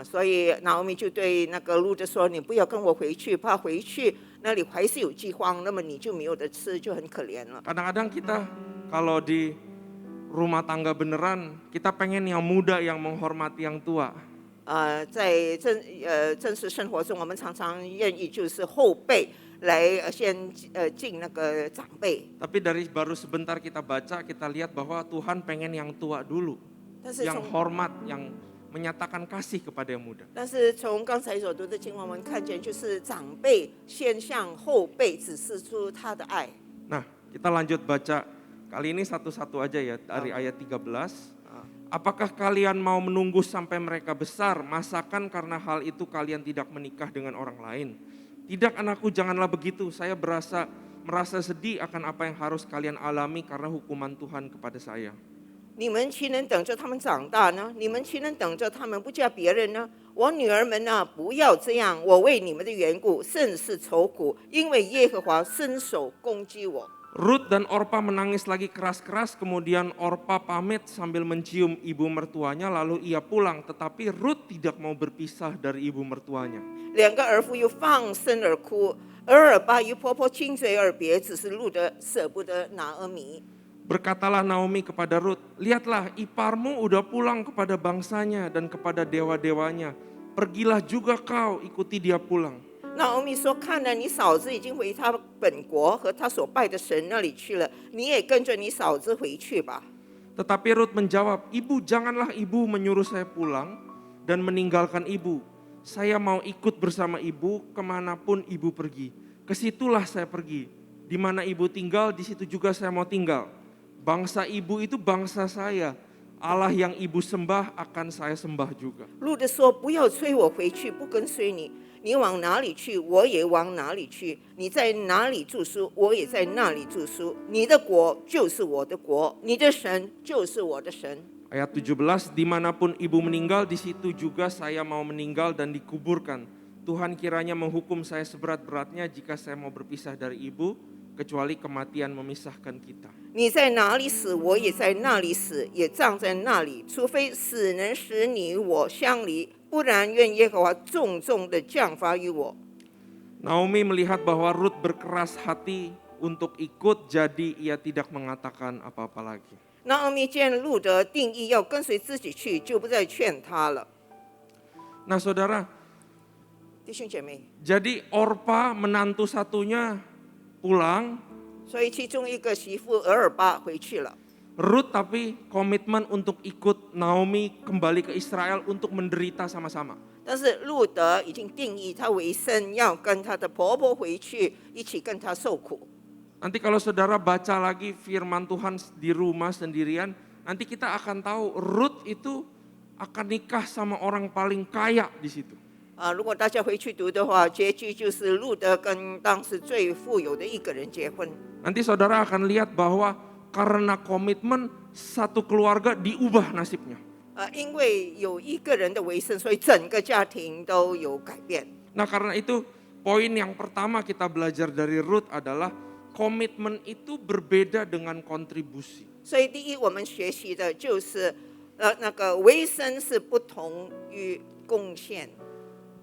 Speaker 5: 所以拿俄米就对那个路德说：“你不要跟我回去，怕回去那里还是有饥荒，那么你就没有得吃，就很可怜了。”
Speaker 4: Kadang-kadang kita kalau di rumah tangga beneran kita pengen yang muda yang menghormati yang tua.
Speaker 5: 在正式生活中，我们常常愿意就是后辈来先敬那个长辈。
Speaker 4: Tapi dari baru sebentar kita baca, kita lihat bahwa Tuhan pengen yang tua dulu,
Speaker 5: 但是
Speaker 4: yang
Speaker 5: 从
Speaker 4: hormat, yang menyatakan kasih kepada yang muda.
Speaker 5: 但是从刚才所读的经文，我们看见就是长辈先向后辈指示出他的爱。
Speaker 4: Nah, kita lanjut baca kali ini satu-satu aja ya dari ayat 13. Apakah kalian mau menunggu sampai mereka besar? Masakan karena hal itu kalian tidak menikah dengan orang lain? Tidak anakku, janganlah begitu. Saya merasa sedih akan apa yang harus kalian alami karena hukuman Tuhan kepada saya.
Speaker 5: 你们岂能等着他们长大呢？你们岂能等着他们不嫁别人呢？我女儿们啊，不要这样！我为你们的缘故甚是愁苦，因为耶和华伸手攻击我。
Speaker 4: Ruth dan Orpa menangis lagi keras-keras, kemudian Orpa pamit sambil mencium ibu mertuanya, lalu ia pulang. Tetapi Ruth tidak mau berpisah dari ibu mertuanya.
Speaker 5: 2个儿妇又放声而哭，俄尔巴与婆婆亲嘴而别，只是路德舍不得拿俄米。
Speaker 4: Berkatalah Naomi kepada Ruth, lihatlah iparmu udah pulang kepada bangsanya dan kepada dewa-dewanya. Pergilah juga kau ikuti dia pulang.
Speaker 5: 拿俄米说：“看了你嫂子已经回她本国和她所拜的神那里去了，你也跟着你嫂子回去吧。”
Speaker 4: Tetapi Ruth menjawab, ibu janganlah ibu menyuruh saya pulang dan meninggalkan ibu. Saya mau ikut bersama ibu kemanapun ibu pergi. Kesitulah saya pergi. Di mana ibu tinggal, di situ juga saya mau tinggal. Bangsa ibu itu bangsa saya. Allah yang ibu sembah akan saya sembah juga.
Speaker 5: 路德说：“不要催我回去，不跟随你。你往哪里去，我也往哪里去；你在哪里住宿，我也在那里住宿。你的国就是我的国，你的神就是我的神。”
Speaker 4: Ayat 17, dimanapun ibu meninggal, di situ juga saya mau meninggal dan dikuburkan. Tuhan kiranya menghukum saya seberat-beratnya jika saya mau berpisah dari ibu, kecuali kematian memisahkan kita.
Speaker 5: 你在哪里死，我也在那里死，也葬在那里。除非死能使你我相离，不然愿耶和华重重的降罚于我。
Speaker 4: Naomi melihat bahwa Ruth berkeras hati untuk ikut, jadi ia tidak mengatakan apa-apa lagi.
Speaker 5: 拿俄米见路德定义要跟随自己去，就不再劝他了。
Speaker 4: Nah saudara,
Speaker 5: 弟兄姐妹，
Speaker 4: jadi Orpa menantu satunya pulang,
Speaker 5: 所以其中一个媳妇俄尔巴回去了。
Speaker 4: Ruth tapi komitmen untuk ikut Naomi kembali ke Israel untuk menderita sama-sama.
Speaker 5: 但是路德已经定义他为生，要跟他的婆婆回去，一起跟他受苦。
Speaker 4: Nanti kalau saudara baca lagi firman Tuhan di rumah sendirian, nanti kita akan tahu Ruth itu akan nikah sama orang paling kaya di situ.
Speaker 5: 如果大家回去读的话，结局就是路德跟当时最富有的一个人结婚。
Speaker 4: Nanti saudara akan lihat bahwa karena komitmen satu keluarga diubah nasibnya.
Speaker 5: 因为有一个人的为生，所以整个家庭都有改变。
Speaker 4: Nah karena itu poin yang pertama kita belajar dari Ruth adalah komitmen itu berbeda dengan kontribusi.
Speaker 5: 所以第一，我们学习的就是那个为生是不同于贡献。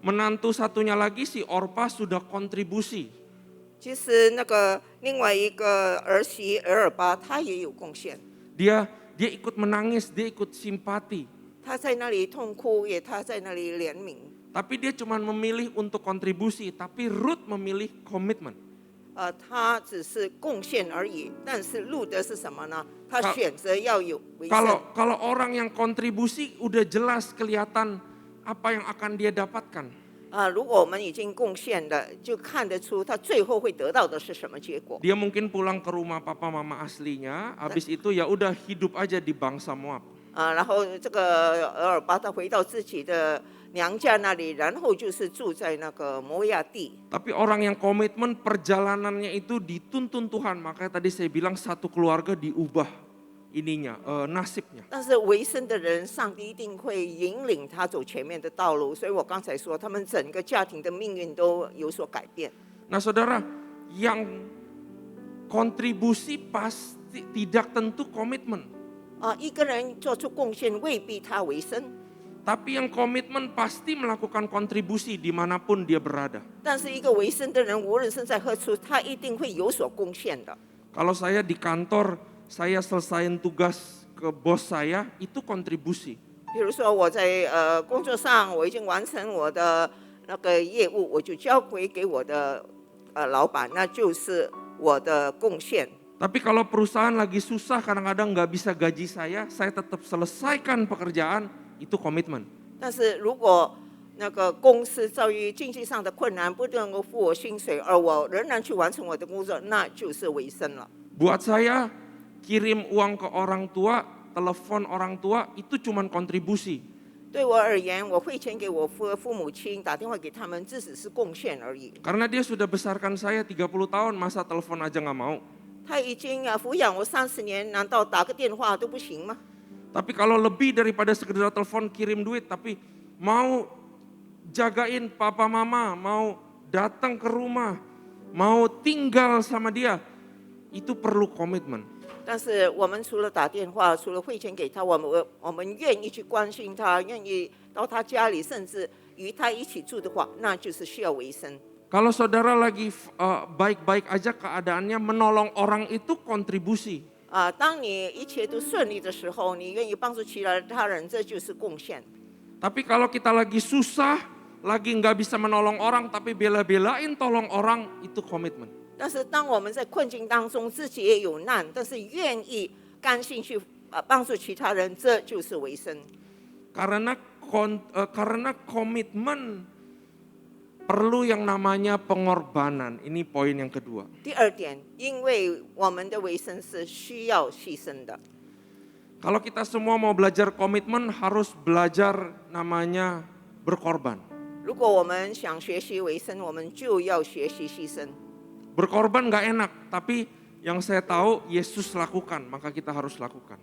Speaker 4: Menantu satunya lagi si Orpa sudah kontribusi.
Speaker 5: 其实那个另外一个儿媳俄尔巴，她也有贡献。
Speaker 4: Dia ikut menangis, dia ikut simpati.
Speaker 5: 她在那里痛哭，也她在那里怜悯。
Speaker 4: Tapi dia cuma memilih untuk kontribusi, tapi Ruth memilih komitmen.
Speaker 5: 她只是贡献而已，但是路德是什么呢？她
Speaker 4: Kal-
Speaker 5: 选择要有为生。
Speaker 4: Kalau orang yang kontribusi udah jelas kelihatan apa yang akan dia dapatkan.
Speaker 5: 如果我们已经贡献了，就看得出他最后会得到的是什么结果。
Speaker 4: Dia mungkin pulang ke rumah papa mama aslinya, habis itu ya udah hidup aja di bangsa Moab.
Speaker 5: 然后这个俄尔巴他回到自己的娘家那里，然后就是住在那个摩亚地。
Speaker 4: Tapi orang yang komitmen perjalanannya itu dituntun Tuhan, makanya tadi saya bilang satu keluarga diubah ininya, nasibnya.
Speaker 5: 但是为生的人，上帝一定会引领他走前面的道路。所以我刚才说，他们整个家庭的命运都有所改变。
Speaker 4: Nah saudara, yang kontribusi pasti tidak tentu komitmen.
Speaker 5: 一个人做出贡献未必他为生，
Speaker 4: Tapi yang komitmen pasti melakukan kontribusi dimanapun dia berada.
Speaker 5: 但是一个为生的人，无论身在何处，他一定会有所贡献的。
Speaker 4: Kalau saya di kantor, saya selesaiin tugas ke bos saya, itu kontribusi.
Speaker 5: 比如说我在工作上，我已经完成我的那个业务，我就交回给我的老板，那就是我的贡献。
Speaker 4: Tapi kalau perusahaan lagi susah, kadang-kadang nggak bisa gaji saya tetap selesaikan pekerjaan, itu komitmen.
Speaker 5: 但是如果那个公司遭遇经济上的困难，不能够付我薪水，而我仍然去完成我的工作，那就是为生了。
Speaker 4: Buat saya, kirim uang ke orang tua, telepon orang tua, itu cuman kontribusi.
Speaker 5: 对我而言，我汇钱给我父母亲，打电话给他们，这只是贡献而已。
Speaker 4: Karena dia sudah besarkan saya 30 tahun, masa telepon aja nggak mau.
Speaker 5: 他已经抚养我30年，难道打个电话都不行吗？
Speaker 4: Tapi kalau lebih daripada sekedar telepon kirim duit, tapi mau jagain papa mama, mau datang ke rumah, mau tinggal sama dia, itu perlu komitmen.
Speaker 5: 但是我们除了打电话，除了汇钱给他，我们愿意去关心他，愿意到他家里，甚至与他一起住的话，那就是需要为生。
Speaker 4: Kalau saudara lagi baik-baik aja keadaannya, menolong orang itu kontribusi.
Speaker 5: 当你一切都顺利的时候，你愿意帮助其他人，这就是贡献。
Speaker 4: Tapi kalau kita lagi susah, lagi nggak bisa menolong orang, tapi bela-belain tolong orang, itu komitmen.
Speaker 5: 但是当我们在困境当中，自己也有难，但是愿意甘心去帮助其他人，这就是为生。
Speaker 4: Karena komitmen perlu yang namanya pengorbanan. Ini poin yang kedua.
Speaker 5: 第二点，因为我们的为生是需要牺牲的。
Speaker 4: Kalau kita semua mau belajar komitmen, harus belajar namanya berkorban.
Speaker 5: 如果我们想学习为生，我们就要学习牺牲。
Speaker 4: Berkorban nggak enak, tapi yang saya tahu Yesus lakukan, maka kita harus lakukan.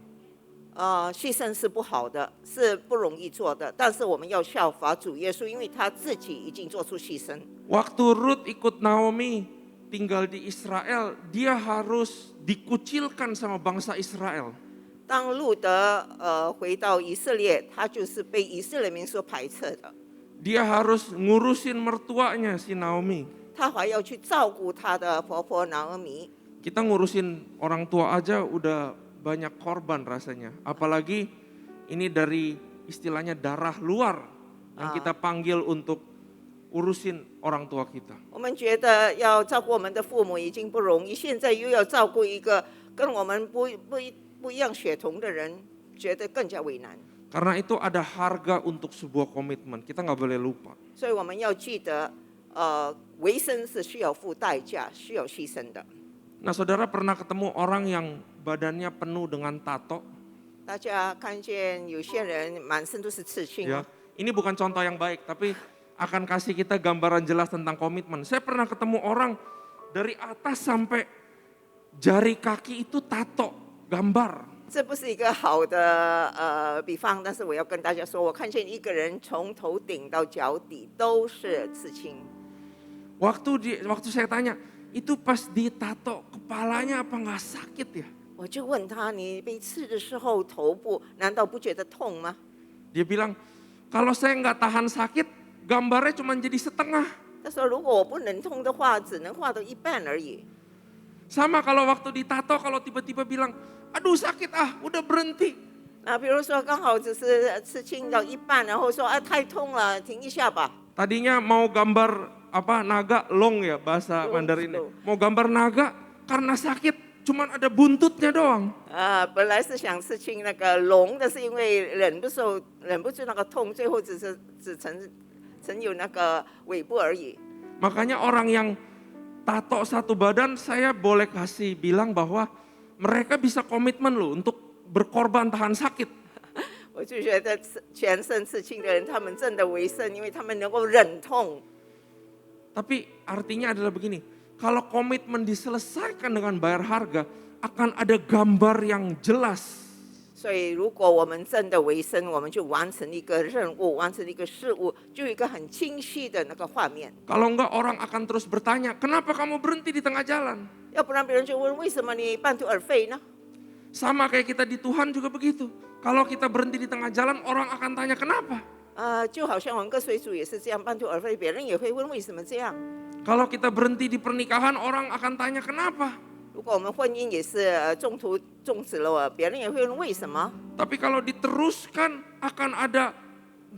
Speaker 5: 牺牲是不好的，是不容易做的，但是我们要效法主耶稣，因为他自己已经做出牺牲。
Speaker 4: Waktu Ruth ikut Naomi tinggal di Israel, dia harus dikucilkan sama bangsa Israel.
Speaker 5: 当路德回到以色列，他就是被以色列民所排斥的，
Speaker 4: Dia harus ngurusin mertuanya si Naomi.
Speaker 5: 他还要去照顾他的婆婆拿俄米。
Speaker 4: Kita ngurusin orang tua aja udah banyak korban rasanya. Apalagi ini dari istilahnya darah luar yang kita panggil untuk urusin orang tua kita.
Speaker 5: 我们觉得要照顾我们的父母已经不容易，现在又要照顾一个跟我们不一样血统的人，觉得更加为难。
Speaker 4: Karena itu ada harga untuk sebuah komitmen. Kita nggak boleh lupa.
Speaker 5: 所以我们要记得，为生是需要付代价、需要牺牲的。
Speaker 4: Nah, saudara pernah ketemu orang yang badannya penuh dengan tato?
Speaker 5: 大家看见有些人满身都是刺青
Speaker 4: Ya,
Speaker 5: 吗？
Speaker 4: ini bukan contoh yang baik, tapi akan kasih kita gambaran jelas tentang komitmen. Saya pernah ketemu orang dari atas sampai jari kaki itu tato, gambar.
Speaker 5: 这不是一个好的比方，但是我要跟大家说，我看见一个人从头顶到脚底都是刺青。
Speaker 4: Waktu saya tanya, itu pas ditato kepalanya apa nggak sakit ya?
Speaker 5: 我就问他，你被刺的时候头部难道不觉得痛吗？
Speaker 4: Dia bilang, kalau saya nggak tahan sakit, gambarnya cuma jadi setengah.
Speaker 5: 他说如果我不能痛的话，只能画到一半而已。
Speaker 4: Sama kalau waktu ditato, kalau tiba-tiba bilang, aduh sakit udah berhenti.
Speaker 5: 比如说刚好只是刺青到一半，然后说太痛了，停一下吧。
Speaker 4: Tadinya mau gambar naga long ya bahasa
Speaker 5: Long,
Speaker 4: Mandarinnya.
Speaker 5: long.
Speaker 4: Mau gambar naga karena sakit, cuman ada buntutnya doang.
Speaker 5: 本来是想刺青那个龙的，是因为忍不住那个痛，最后只有那个尾部而已。
Speaker 4: Makanya orang yang tato satu badan, saya boleh kasih bilang bahwa mereka bisa komitmen loh untuk berkorban tahan sakit.
Speaker 5: 我就觉得全身刺青的人，他们真的为胜，因为他们能够忍痛。
Speaker 4: Tapi artinya adalah begini, kalau komitmen diselesaikan dengan bayar harga, akan ada gambar yang jelas.
Speaker 5: 所以，如果我们真的为生，我们就完成一个任务，完成一个事物，就有一个很清晰的那个画面。
Speaker 4: Kalau enggak orang akan terus bertanya, kenapa kamu berhenti di tengah jalan?
Speaker 5: 要不然别人就问，为什么你半途而废呢？
Speaker 4: Sama kayak kita di Tuhan juga begitu. Kalau kita berhenti di tengah jalan, orang akan tanya kenapa?
Speaker 5: 就好像我们跟随主也是这样，半途而废，别人也会问为什么这样。
Speaker 4: Kalau kita berhenti di pernikahan, orang akan tanya kenapa?
Speaker 5: 如果我们婚姻也是中途终止了，别人也会问为什么。
Speaker 4: Tapi kalau diteruskan, akan ada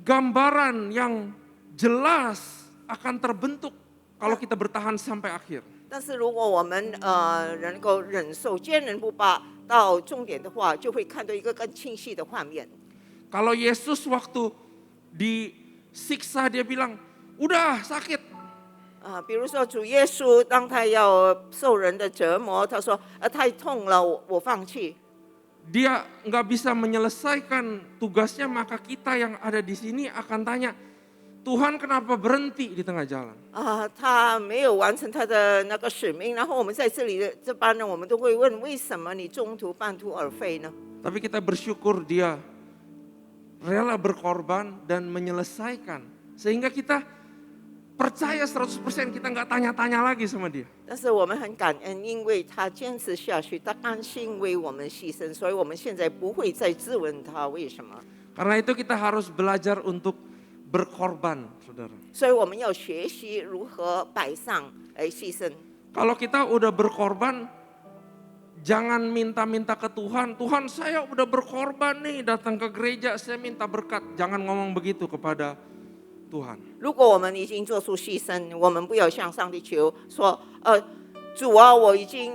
Speaker 4: gambaran yang jelas akan terbentuk kalau kita bertahan sampai akhir.
Speaker 5: 但是如果我们能够忍受坚韧不拔到终点的话，就会看到一个更清晰的画面。
Speaker 4: Kalau Yesus waktu disiksa dia bilang, udah sakit.
Speaker 5: 比如说主耶稣当他要受人的折磨，他说太痛了，我放弃。
Speaker 4: Dia nggak bisa menyelesaikan tugasnya, maka kita yang ada di sini akan tanya, Tuhan kenapa berhenti di tengah jalan?
Speaker 5: 他没有完成他的那个使命，然后我们在这里的这班人，我们都会问，为什么你中途半途而废呢？
Speaker 4: Tapi kita bersyukur dia rela berkorban dan menyelesaikan. Sehingga kita percaya 100% kita nggak tanya-tanya lagi sama dia.
Speaker 5: 但是我们很感恩，因为他坚持下去，他甘心为我们牺牲，所以我们现在不会再质问他为什么。
Speaker 4: Karena itu kita harus belajar untuk berkorban, saudara.
Speaker 5: 所以我们要学习如何摆上来牺牲。
Speaker 4: Kalau kita udah berkorban, jangan minta-minta ke Tuhan, Tuhan saya udah berkorban nih datang ke gereja, saya minta berkat. Jangan ngomong begitu kepada Tuhan.
Speaker 5: 如果我们已经做出牺牲，我们不要向上帝求说，主啊，我已经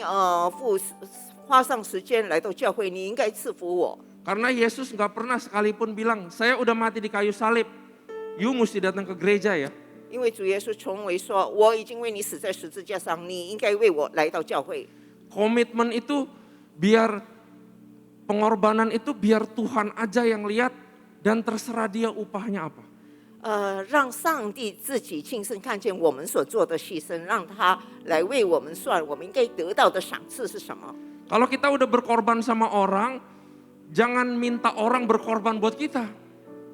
Speaker 5: 花上时间来到教会，你应该赐福我。
Speaker 4: Karena Yesus nggak pernah sekalipun bilang, saya udah mati di kayu salib, you mesti datang ke gereja ya.
Speaker 5: 因为主耶稣从未说，我已经为你死在十字架上，你应该为我来到教会。
Speaker 4: Komitmen itu biar, pengorbanan itu biar Tuhan aja yang lihat dan terserah dia upahnya apa.
Speaker 5: 让上帝自己亲身看见我们所做的牺牲，让他来为我们算，我们应该得到的赏赐是什么？
Speaker 4: Kalau kita udah berkorban sama orang, jangan minta orang berkorban buat kita.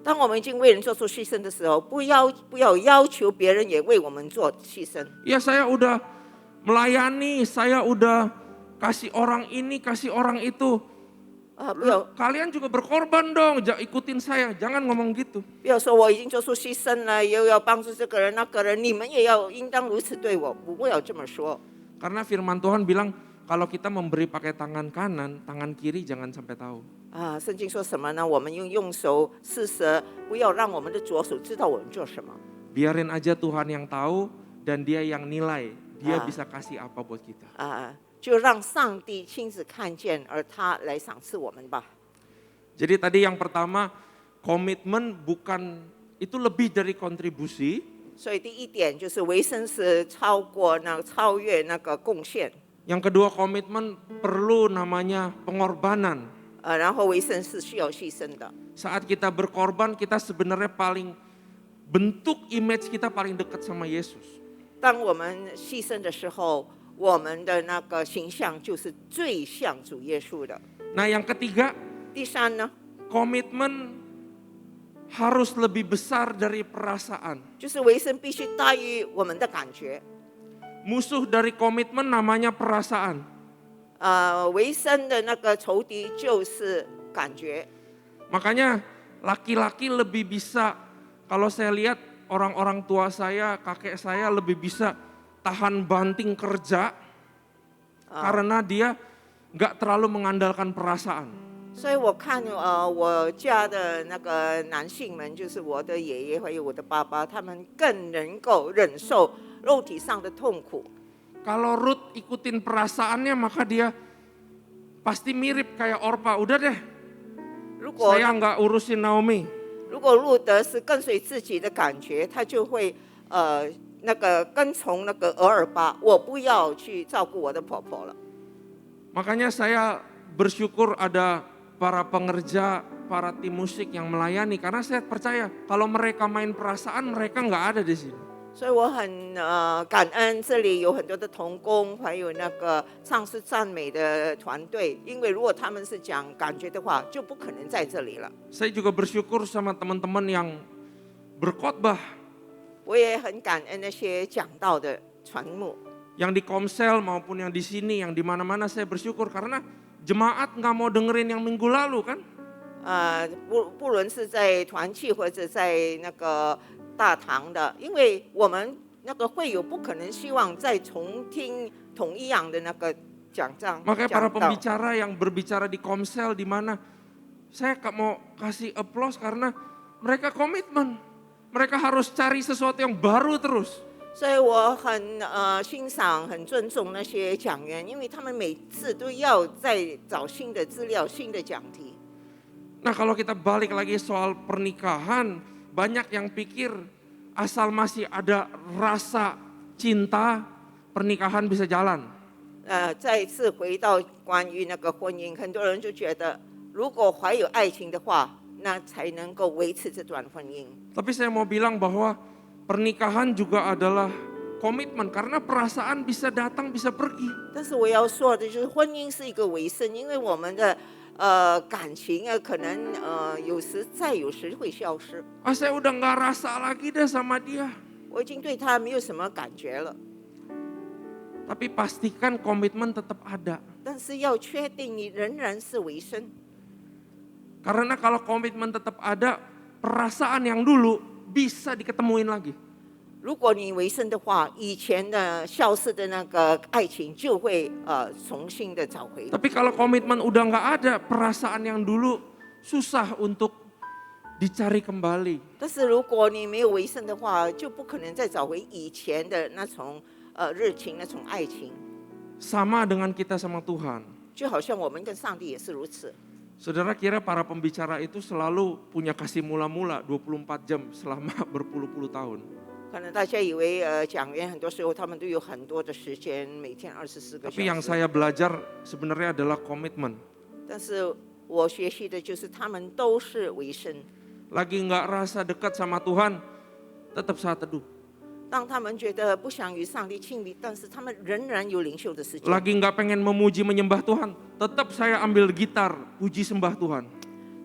Speaker 5: 当我们已经为人做出牺牲的时候，不要要求别人也为我们做牺牲。
Speaker 4: Ya saya udah melayani, saya udah kasih orang ini, kasih orang itu.
Speaker 5: 不要
Speaker 4: Kalian juga berkorban dong, ikutin saya. Jangan ngomong gitu.
Speaker 5: 不要说我已经做出牺牲了，又要帮助这个人那个人，你们也要应当如此对我，不要这么说。
Speaker 4: Karena firman Tuhan bilang, kalau kita memberi pakai tangan kanan, tangan kiri jangan sampai tahu.
Speaker 5: 圣经说什么呢？我们用手施舍，不要让我们的左手知道我们做什么。
Speaker 4: Biarin aja Tuhan yang tahu dan dia yang nilai. Dia bisa kasih apa buat kita.
Speaker 5: 就让上帝亲自看见，而他来赏赐我们吧。
Speaker 4: Jadi tadi yang pertama, komitmen bukan, itu lebih dari kontribusi.
Speaker 5: 所以第一点就是维生是超越那个贡献。
Speaker 4: Yang kedua, komitmen perlu namanya pengorbanan.
Speaker 5: 然后维生是需要牺牲的。
Speaker 4: Saat kita berkorban, kita sebenarnya paling bentuk image kita paling dekat sama Yesus.
Speaker 5: 当我们牺牲的时候，我们的那个形象就是最像主耶稣的。
Speaker 4: Nah yang ketiga,
Speaker 5: 第三呢，
Speaker 4: komitmen harus lebih besar dari perasaan.
Speaker 5: 就是为生必须大于我们的感觉。
Speaker 4: Musuh dari komitmen namanya perasaan.
Speaker 5: 为生的那个仇敌就是感觉。
Speaker 4: Makanya laki-laki lebih bisa, kalau saya lihat orang-orang tua saya, kakek saya lebih bisa tahan banting kerja karena dia nggak terlalu mengandalkan perasaan.
Speaker 5: 所以我看我家的那个男性们，就是我的爷爷还有我的爸爸，他们更能够忍受肉体上的痛苦。
Speaker 4: Kalau Ruth ikutin perasaannya maka dia pasti mirip kayak Orpa. Udah deh,
Speaker 5: 如果
Speaker 4: saya nggak urusin Naomi.
Speaker 5: 如果路德是跟随自己的感觉，他就会那个跟从那个俄尔巴，我不要去照顾我的婆婆了。
Speaker 4: Makanya saya bersyukur ada para pengerja, para tim musik yang melayani. Karena saya percaya kalau mereka main perasaan mereka nggak ada di sini.
Speaker 5: 所以我很感恩这里有很多的同工，还有那个唱诗赞美的团队，因为如果他们是讲感觉的话，就不可能在这里了。
Speaker 4: Saya juga bersyukur sama teman-teman yang berkhotbah,
Speaker 5: 我也很感恩那些讲道的传牧，
Speaker 4: yang di Komsel maupun yang di sini, yang di mana-mana saya bersyukur karena jemaat nggak mau dengerin yang minggu lalu kan.
Speaker 5: 不论是在团契或者在那个大堂的，因为我们那个会友不可能希望再重听同一样的那个讲章。
Speaker 4: Makanya para
Speaker 5: 讲道
Speaker 4: pembicara yang berbicara di Komsel di mana saya mau kasih applause karena mereka komitmen. Mereka harus cari sesuatu yang baru terus.
Speaker 5: 所以我很欣赏、很尊重那些讲员，因为他们每次都要再找新的资料、新的讲题。
Speaker 4: Nah kalau kita balik lagi soal pernikahan, banyak yang pikir asal masih ada rasa cinta, pernikahan bisa jalan.
Speaker 5: 再次回到关于那个婚姻，很多人就觉得，如果怀有爱情的话，那才能够维持这段婚姻。
Speaker 4: Tapi saya mau bilang bahwa pernikahan juga adalah komitmen karena perasaan bisa datang bisa pergi.
Speaker 5: 但是我要说的就是，婚姻是一个维生，因为我们的感情可能有时有时会消失。
Speaker 4: Saya udah nggak rasa lagi deh sama dia.
Speaker 5: 我已经对他没有什么感觉了，
Speaker 4: Tapi pastikan komitmen tetap ada.
Speaker 5: 但是要确定你仍然是维生。
Speaker 4: Karena kalau komitmen tetap ada, perasaan yang dulu bisa diketemuin lagi.
Speaker 5: 如果你维生的话，以前的消失的那个爱情就会重新的找回。
Speaker 4: Tapi kalau komitmen udah nggak ada, perasaan yang dulu susah untuk dicari kembali.
Speaker 5: 但是如果你没有维生的话，就不可能再找回以前的那种热情、那种爱情。
Speaker 4: Sama dengan kita sama Tuhan.
Speaker 5: 就好像我们跟上帝也是如此。
Speaker 4: Saudara kira para pembicara itu selalu punya kasih mula-mula 24 jam selama berpuluh-puluh tahun.
Speaker 5: 可能大家以为讲员很多时候他们都有很多的时间，每天24个
Speaker 4: Tapi yang
Speaker 5: 小时。
Speaker 4: saya belajar sebenarnya adalah komitmen.
Speaker 5: 但是我学习的就是他们都是维生。
Speaker 4: Lagi nggak rasa dekat sama Tuhan, tetap saat teduh.
Speaker 5: 当他们觉得不想与上帝亲密，但是他们仍然有领袖的时间。
Speaker 4: Lagi nggak pengen memuji menyembah Tuhan, tetap saya ambil gitar, puji sembah Tuhan.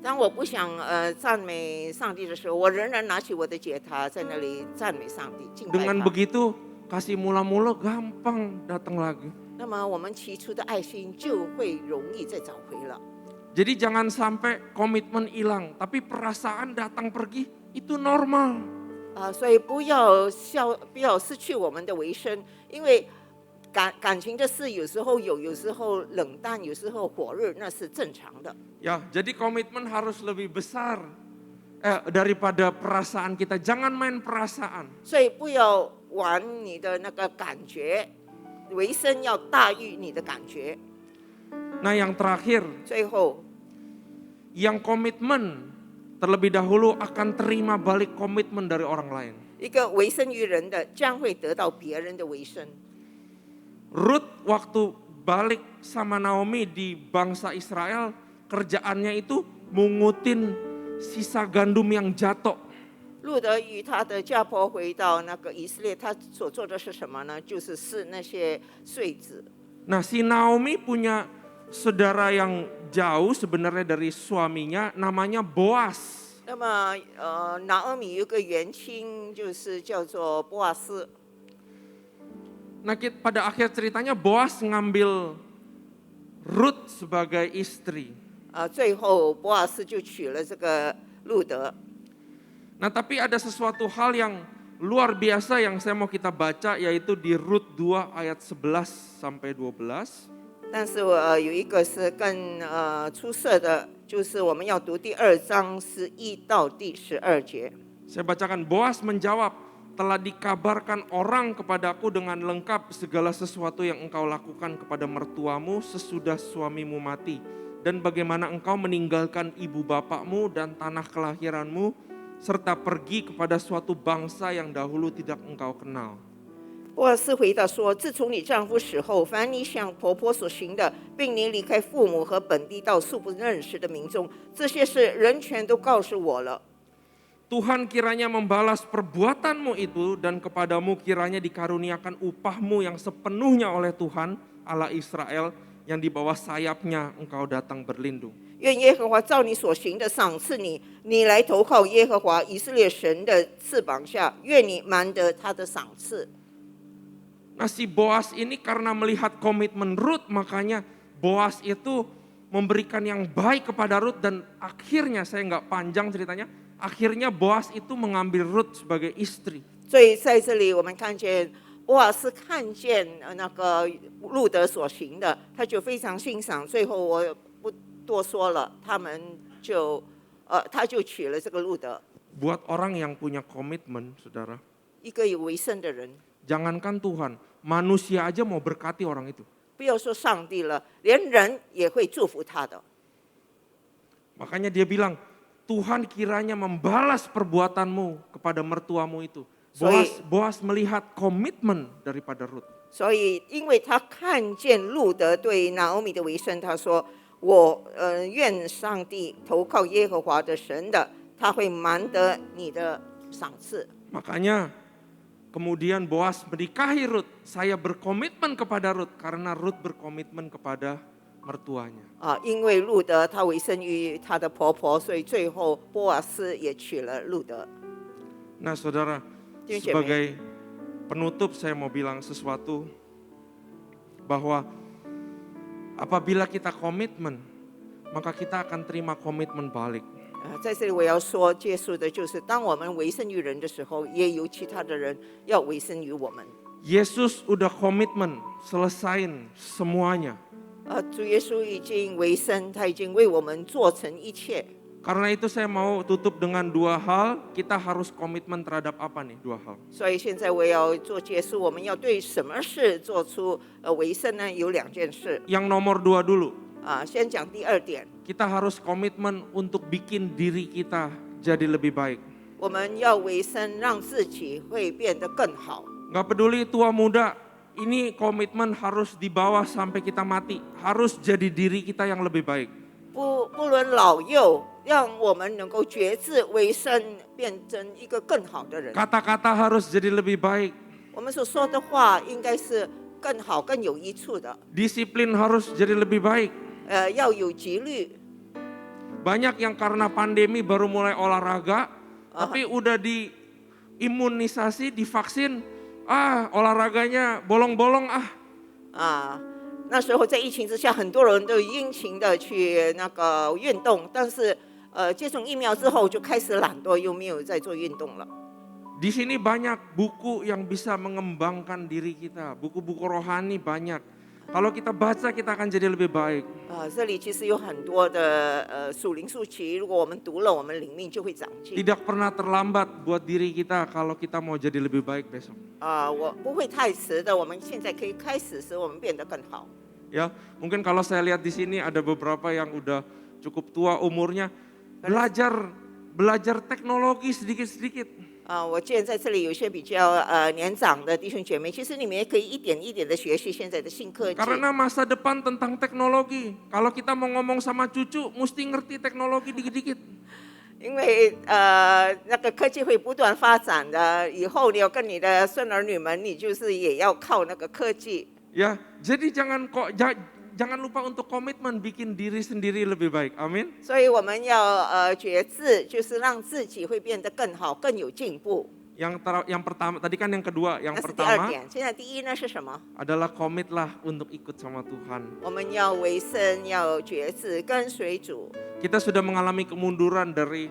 Speaker 5: 当我不想赞美上帝的时候，我仍然拿起我的吉他，在那里赞美上帝，敬拜
Speaker 4: Dengan
Speaker 5: 他。
Speaker 4: begitu, kasih mula-mula gampang datang lagi.
Speaker 5: 那么我们起初的爱心就会容易再找回了。
Speaker 4: Jadi jangan sampai komitmen hilang, tapi perasaan datang pergi itu normal.
Speaker 5: 所以不要失去我们的维生，因为感情的事有时候有时候冷淡，有时候火热，那是正常的。
Speaker 4: Ya, jadi komitmen harus lebih besar daripada perasaan kita. Jangan main perasaan.
Speaker 5: 所以不要玩你的那个感觉，维生要大于你的感觉。
Speaker 4: Nah, yang terakhir,
Speaker 5: 最后，
Speaker 4: yang komitmen terlebih dahulu akan terima balik komitmen dari orang lain.
Speaker 5: 一个维生于人的，将会得到别人的维生。
Speaker 4: Ruth waktu balik sama Naomi di bangsa Israel, kerjaannya itu mungutin sisa gandum yang jatuh.
Speaker 5: 路德与他的家婆回到那个以色列，他所做的是什么呢？就是试那些穗子。
Speaker 4: Nah, si Naomi punya saudara yang jauh sebenarnya dari suaminya, namanya Boas.
Speaker 5: 那么拿俄米有个元亲，就是叫做波阿斯。
Speaker 4: Nah, pada akhir ceritanya Boas ngambil Ruth sebagai istri.
Speaker 5: 最后波阿斯就娶了这个路德。
Speaker 4: Nah, tapi ada sesuatu hal yang luar biasa yang saya mau kita baca, yaitu di Rut 2 ayat 11 sampai 12.
Speaker 5: 但是有一个是更出色的，就是我们要读第2章11到第12节。
Speaker 4: Saya bacakan, Boas menjawab, telah dikabarkan orang kepadaku dengan lengkap segala sesuatu yang engkau lakukan kepada mertuamu sesudah suamimu mati. Dan bagaimana engkau meninggalkan ibu bapakmu dan tanah kelahiranmu, serta pergi kepada suatu bangsa yang dahulu tidak engkau kenal.
Speaker 5: 波阿斯回答说：“自从你丈夫死后，凡你向婆婆所行的，并你离开父母和本地到素不认识的民众，这些事人全都告诉我了。
Speaker 4: Tuhan kiranya membalas perbuatanmu itu dan kepadamu kiranya dikaruniakan upahmu yang sepenuhnya oleh Tuhan Allah Israel yang di bawah sayapnya engkau datang berlindung.
Speaker 5: 愿耶和华照你所行的赏赐你，你来投靠耶和华以色列神的翅膀下，愿你瞒得他的赏赐。”
Speaker 4: Nah, si Boas ini karena melihat komitmen Ruth, makanya Boas itu memberikan yang baik kepada Ruth, dan akhirnya, saya nggak panjang ceritanya, akhirnya Boas itu mengambil Ruth sebagai istri.
Speaker 5: 所以在这里我们看见波阿斯看见那个路德所行的，他就非常欣赏。最后我不多说了，他就娶了这个路德。
Speaker 4: Buat orang yang punya komitmen, saudara,
Speaker 5: 一个有为圣的人，
Speaker 4: jangankan Tuhan, manusia aja mau berkati orang itu.
Speaker 5: 不要说上帝了，连人也会祝福他的。
Speaker 4: Makanya dia bilang, Tuhan kiranya membalas perbuatanmu kepada mertuamu itu. Boas melihat komitmen daripada Ruth.
Speaker 5: 所以，因为他看见路德对拿俄米的为圣，他说：“我愿上帝投靠耶和华的神的，他会瞒得你的赏赐。”
Speaker 4: Makanya kemudian Boas menikahi Ruth. Saya berkomitmen kepada Ruth karena Ruth berkomitmen kepada mertuanya.
Speaker 5: 因为路德他为生于他的婆婆，所以最后波阿斯也娶了路德。
Speaker 4: Nah, saudara, sebagai penutup saya mau bilang sesuatu, bahwa apabila kita komitmen, maka kita akan terima komitmen balik.
Speaker 5: 在这里我要说结束的就是，当我们为生于人的时候，也有其他的人要为生于我们。
Speaker 4: Yesus udah komitmen, selesain semuanya.
Speaker 5: 主耶稣已经为生，他已经为我们做成一切。
Speaker 4: Karena itu saya mau tutup dengan 2 hal, kita harus komitmen terhadap apa nih 2 hal.
Speaker 5: 所以现在我要做结束，我们要对什么事做出为生呢？有2件事。
Speaker 4: Yang nomor 2 dulu.
Speaker 5: 先讲第2点，
Speaker 4: Kita harus komitmen untuk bikin diri kita jadi lebih baik.
Speaker 5: 我们要为生，让自己会变得更好。
Speaker 4: Gak peduli tua muda, ini komitmen harus dibawa sampai kita mati. Harus jadi diri kita yang lebih baik.
Speaker 5: 不论老幼，让我们能够觉知为生，变成一个更好的人。
Speaker 4: Kata-kata harus jadi lebih baik.
Speaker 5: 我们所说的话应该是更好、更有益处的。
Speaker 4: Disiplin harus jadi lebih baik.
Speaker 5: 要有纪律。
Speaker 4: Banyak yang karena pandemi baru mulai olahraga, tapi udah diimunisasi, divaksin, olahraganya bolong-bolong
Speaker 5: 那时候在疫情之下，很多人都殷勤的去那个运动，但是接种疫苗之后就开始懒惰，又没有再做运动了。
Speaker 4: Di sini banyak buku yang bisa mengembangkan diri kita, buku-buku rohani banyak. Kalau kita baca, kita akan jadi lebih baik.
Speaker 5: 这里其实有很多的属灵书籍，如果我们读了，我们灵命就会长进。
Speaker 4: Tidak pernah terlambat buat diri kita kalau kita mau jadi lebih baik besok.
Speaker 5: 我不会太迟的，我们现在可以开始使我们变得更好。
Speaker 4: Ya, mungkin kalau saya lihat di sini ada beberapa yang udah cukup tua umurnya, belajar teknologi sedikit-sedikit.
Speaker 5: 我见在这里有些比较年长的弟兄姐妹，其实你们也可以一点一点的学习现在的新科技。
Speaker 4: Karena masa depan tentang teknologi. Kalau kita mau ngomong sama cucu, mesti ngerti teknologi dikit-dikit.
Speaker 5: 因为那个科技会不断发展的，以后你要跟你的孙儿女们，你就是也要靠那个科技。
Speaker 4: Ya, jadi jangan lupa untuk komitmen bikin diri sendiri lebih baik. Amin.
Speaker 5: 所以我们要觉知，就是让自己会变得更好，更有进步。
Speaker 4: Yang pertama, tadi kan yang kedua, yang
Speaker 5: 那是第二
Speaker 4: pertama
Speaker 5: 点。现在第一呢是什么？
Speaker 4: adalah komitlah untuk ikut sama Tuhan.
Speaker 5: 我们要委身，要觉知，跟随主。
Speaker 4: Kita sudah mengalami kemunduran dari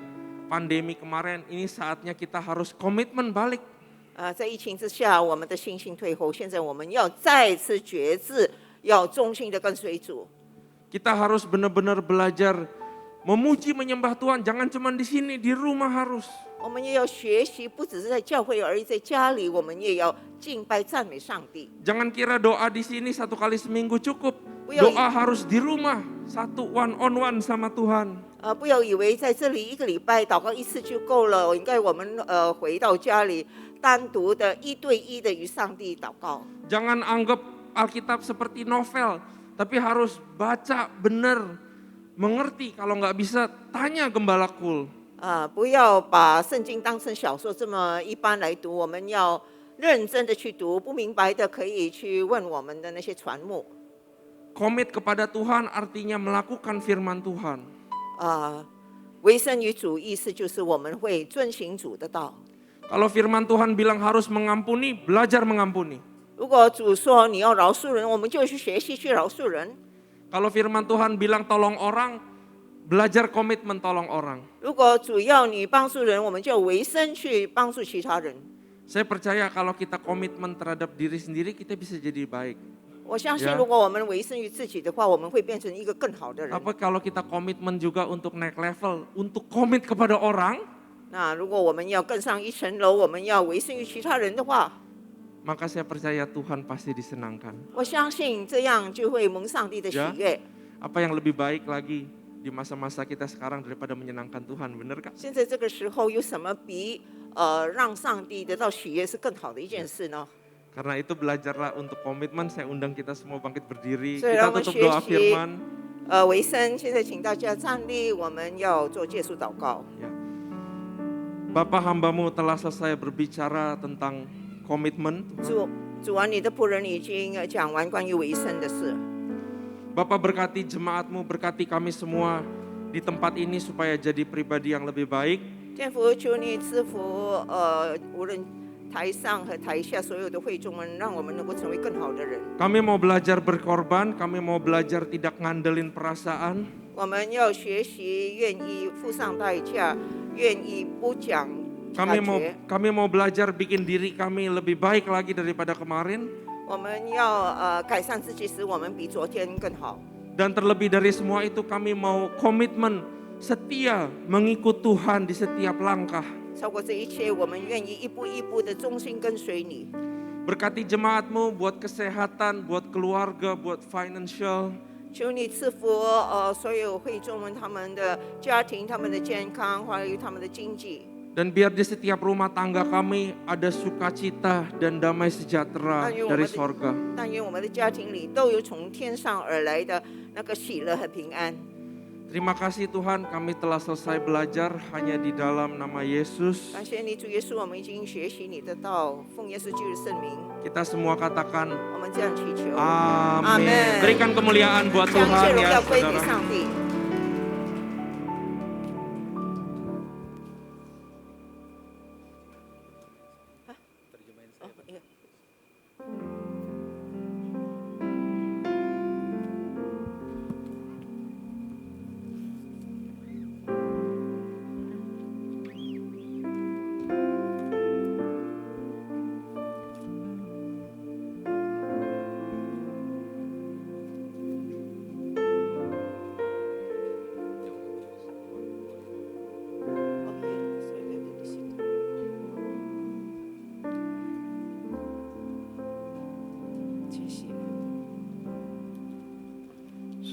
Speaker 4: pandemi kemarin, ini saatnya kita harus komitmen balik.
Speaker 5: 在疫情之下，我们的信心退后，现在我们要再次觉知，要忠心的跟随主。
Speaker 4: Kita harus benar-benar belajar memuji menyembah Tuhan, jangan cuma di sini, di rumah harus.
Speaker 5: 我们也要学习，不只是在教会而已，在家里我们也要敬拜赞美上帝。
Speaker 4: Jangan kira doa di sini 1 kali seminggu cukup.
Speaker 5: Buyau.
Speaker 4: Doa harus di rumah, satu one on one sama Tuhan.
Speaker 5: 不要以为在这里一个礼拜祷告一次就够了，应该我们回到家里单独的1对1的与上帝祷告。
Speaker 4: Jangan anggap Alkitab seperti novel, tapi harus baca benar, mengerti. Kalau nggak bisa, tanya Gembala Kul.
Speaker 5: 不要把圣经当成小说这么一般来读，我们要认真的去读，不明白的可以去问我们的那些传牧。
Speaker 4: Komit kepada Tuhan artinya melakukan firman Tuhan.
Speaker 5: 委身于主，意思就是我们会遵行主的道。
Speaker 4: Kalau firman Tuhan bilang harus mengampuni, belajar mengampuni.
Speaker 5: 如果主说你要饶恕人，我们就去学习去饶恕人。
Speaker 4: Kalau firman Tuhan bilang tolong orang, belajar komitmen tolong orang.
Speaker 5: 如果主要你帮助人，我们就委身去帮助其他人。
Speaker 4: Saya percaya kalau kita komitmen terhadap diri sendiri, kita bisa jadi baik.
Speaker 5: 我相信，
Speaker 4: Ya.
Speaker 5: 如果我们委身于自己的话，我们会变成一个更好的人。
Speaker 4: Apa kalau kita komitmen juga untuk naik level, untuk komit kepada orang,
Speaker 5: 那如果我们要更上一层楼，我们要委身于其他人的话，
Speaker 4: maka saya percaya Tuhan pasti disenangkan.
Speaker 5: 我相信这样就会蒙上帝的喜悦。
Speaker 4: Apa yang lebih baik lagi di masa-masa kita sekarang daripada menyenangkan Tuhan, benar Kak?
Speaker 5: 现在这个时候有什么比让上帝得到喜悦是更好的一件事呢？
Speaker 4: Karena itu belajarlah untuk komitmen, saya undang kita semua bangkit berdiri,
Speaker 5: 所以
Speaker 4: kita
Speaker 5: 让我们
Speaker 4: tutup
Speaker 5: 学
Speaker 4: doa
Speaker 5: 习
Speaker 4: firman.
Speaker 5: 委身。现在请大家站立，我们要做结束祷告。
Speaker 4: Ya. Bapa hambamu telah selesai berbicara tentang komitmen.
Speaker 5: 主啊，你的仆人已经讲完关于委身的事。
Speaker 4: Bapa berkati jemaatmu, berkati kami semua di tempat ini supaya jadi pribadi yang lebih baik.
Speaker 5: 天父，求你赐福无论台上和台下所有的会众们，让我们能够成为更好的人。
Speaker 4: Kami mau belajar berkorban, kami mau belajar tidak ngandelin perasaan.
Speaker 5: 我们要学习愿意付上代价，愿意不讲感
Speaker 4: Kami
Speaker 5: 觉。
Speaker 4: mau belajar bikin diri kami lebih baik lagi daripada kemarin.
Speaker 5: 我们要改善自己，使我们比昨天更好。
Speaker 4: Dan terlebih dari semua itu kami mau komitmen setia mengikut Tuhan di setiap langkah.
Speaker 5: 超过这一切，我们愿意一步一步的忠心跟随你。
Speaker 4: Berkati jemaatmu buat kesehatan, buat keluarga, buat financial.
Speaker 5: 求你赐福所有会众们他们的家庭、他们的健康，还有他们的经济。
Speaker 4: Dan biar di setiap rumah tangga kami ada sukacita dan damai sejahtera dari sorga.
Speaker 5: 但愿我们的家庭里都有从天上而来的那个喜乐和平安。
Speaker 4: Terima kasih Tuhan, kami telah selesai belajar hanya di dalam nama Yesus.
Speaker 5: 感谢你，主耶稣，我们已经学习你的道，奉耶稣基督的圣名，
Speaker 4: Kita semua katakan
Speaker 5: 我们这样祈求。
Speaker 4: amin.
Speaker 5: Amin.
Speaker 4: Berikan kemuliaan buat
Speaker 5: 将一切
Speaker 4: Tuhan
Speaker 5: 荣
Speaker 4: ya
Speaker 5: 耀归给
Speaker 4: saudara.
Speaker 5: 上帝。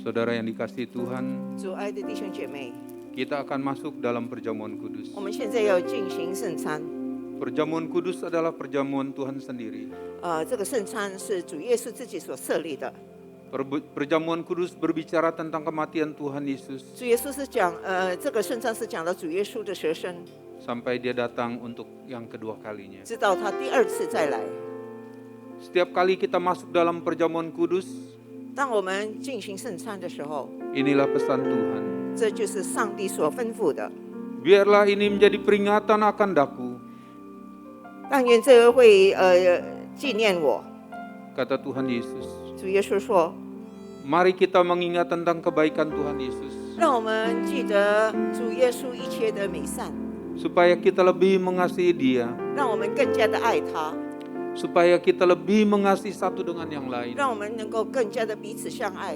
Speaker 6: Saudara yang dikasihi Tuhan,
Speaker 5: 主爱的弟兄姐妹，
Speaker 6: kita akan masuk dalam perjamuan kudus.
Speaker 5: 我们现在要进行圣餐。
Speaker 6: Perjamuan kudus adalah perjamuan Tuhan sendiri.
Speaker 5: 这个圣餐是主耶稣自己所设立的。
Speaker 6: Perjamuan kudus berbicara tentang kematian Tuhan Yesus
Speaker 5: 主耶稣是讲，这个圣餐是讲到主耶稣的舍身，
Speaker 6: sampai dia datang untuk yang kedua kalinya.
Speaker 5: 直到他第二次再来。
Speaker 6: Setiap kali kita masuk dalam perjamuan kudus,
Speaker 5: 当我们进行圣餐的时候，
Speaker 6: inilah pesan Tuhan.
Speaker 5: 这就是上帝所吩咐的。
Speaker 6: Biarlah ini menjadi peringatan akan daku,
Speaker 5: 但愿这个会纪念我。
Speaker 6: kata Tuhan Yesus.
Speaker 5: 主耶稣说，
Speaker 6: Mari kita mengingat tentang kebaikan Tuhan Yesus,
Speaker 5: 让我们记得主耶稣一切的美善，
Speaker 6: supaya kita lebih mengasihi Dia,
Speaker 5: 让我们更加的爱他，
Speaker 6: supaya kita lebih mengasihi satu dengan yang lain.
Speaker 5: 让我们能够更加的彼此相爱。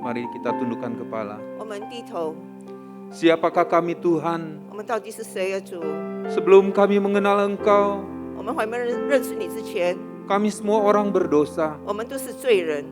Speaker 6: Mari kita tundukkan kepala.
Speaker 5: 我们低头，
Speaker 6: Siapakah kami Tuhan?
Speaker 5: 我们到底是谁啊？主，
Speaker 6: Sebelum kami mengenal Engkau,
Speaker 5: 我们还没认识你之前，
Speaker 6: kami semua orang berdosa.
Speaker 5: 我们都是罪人，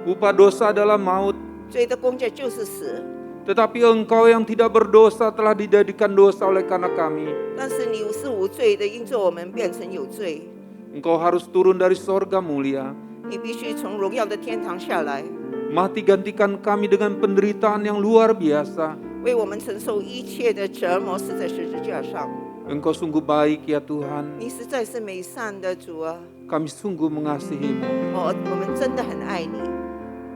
Speaker 6: Upah dosa adalah maut,
Speaker 5: 罪的工价就是死。
Speaker 6: tetapi Engkau yang tidak berdosa telah dijadikan dosa oleh karena kami.
Speaker 5: 但是你是无罪的，因着我们变成有罪。
Speaker 6: Engkau harus turun dari sorga mulia,
Speaker 5: 你必须从荣耀的天堂下来，
Speaker 6: mati gantikan kami dengan penderitaan yang luar biasa.
Speaker 5: 为我们承受一切的折磨，死在十字架上。
Speaker 6: Engkau sungguh baik ya Tuhan,
Speaker 5: 你实在是美善的主啊！
Speaker 6: kami sungguh mengasihi-Mu.
Speaker 5: 我们真的很爱你。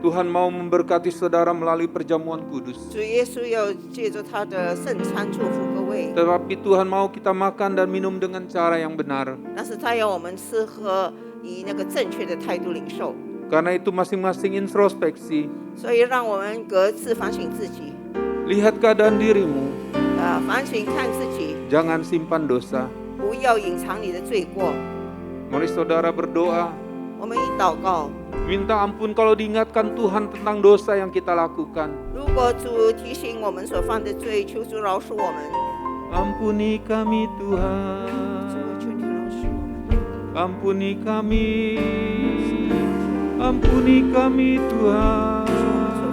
Speaker 6: Tuhan mau memberkati saudara melalui perjamuan kudus.
Speaker 5: 主耶稣要借着他的圣餐祝福各位，
Speaker 6: Tetapi Tuhan mau kita makan dan minum dengan cara yang benar.
Speaker 5: 但是他要我们吃喝以那个正确的态度领受，
Speaker 6: Karena itu masing-masing introspeksi.
Speaker 5: 所以让我们各自反省自己，
Speaker 6: Lihat keadaan dirimu,
Speaker 5: 反省看自己，
Speaker 6: jangan simpan dosa.
Speaker 5: 不要隐藏你的罪过。
Speaker 6: Mari saudara berdoa,
Speaker 5: 我们一祷告，
Speaker 6: minta ampun kalau diingatkan Tuhan tentang dosa yang kita lakukan.
Speaker 5: 如果主提醒我们所犯的罪，求主饶恕我们。
Speaker 6: Ampuni kami
Speaker 5: 主，
Speaker 6: Tuhan,
Speaker 5: 求你饶恕我们。
Speaker 6: ampuni kami, ampuni kami
Speaker 5: 所
Speaker 6: Tuhan.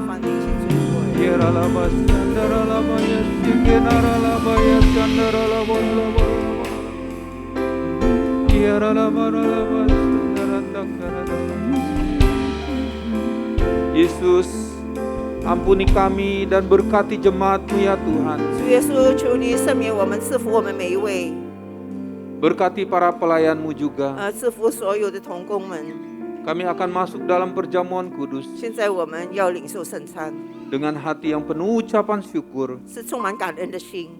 Speaker 5: 犯的一切罪过。
Speaker 6: Yeralabas, sandaralabaya, sikenaralabaya, sandaralabaya. Yeralabaralabas, sandaratakaralabaya. Yesus, ampuni kami dan berkati jemaat-Mu ya Tuhan.
Speaker 5: 主耶稣，求你赦免我们，赐福我们每一位，
Speaker 6: Berkati para pelayan-Mu juga.
Speaker 5: 赐福所有的同工们。
Speaker 6: Kami akan masuk dalam perjamuan kudus
Speaker 5: 现在我们要领受圣餐，
Speaker 6: dengan hati yang penuh ucapan syukur.
Speaker 5: 是充满感恩的心。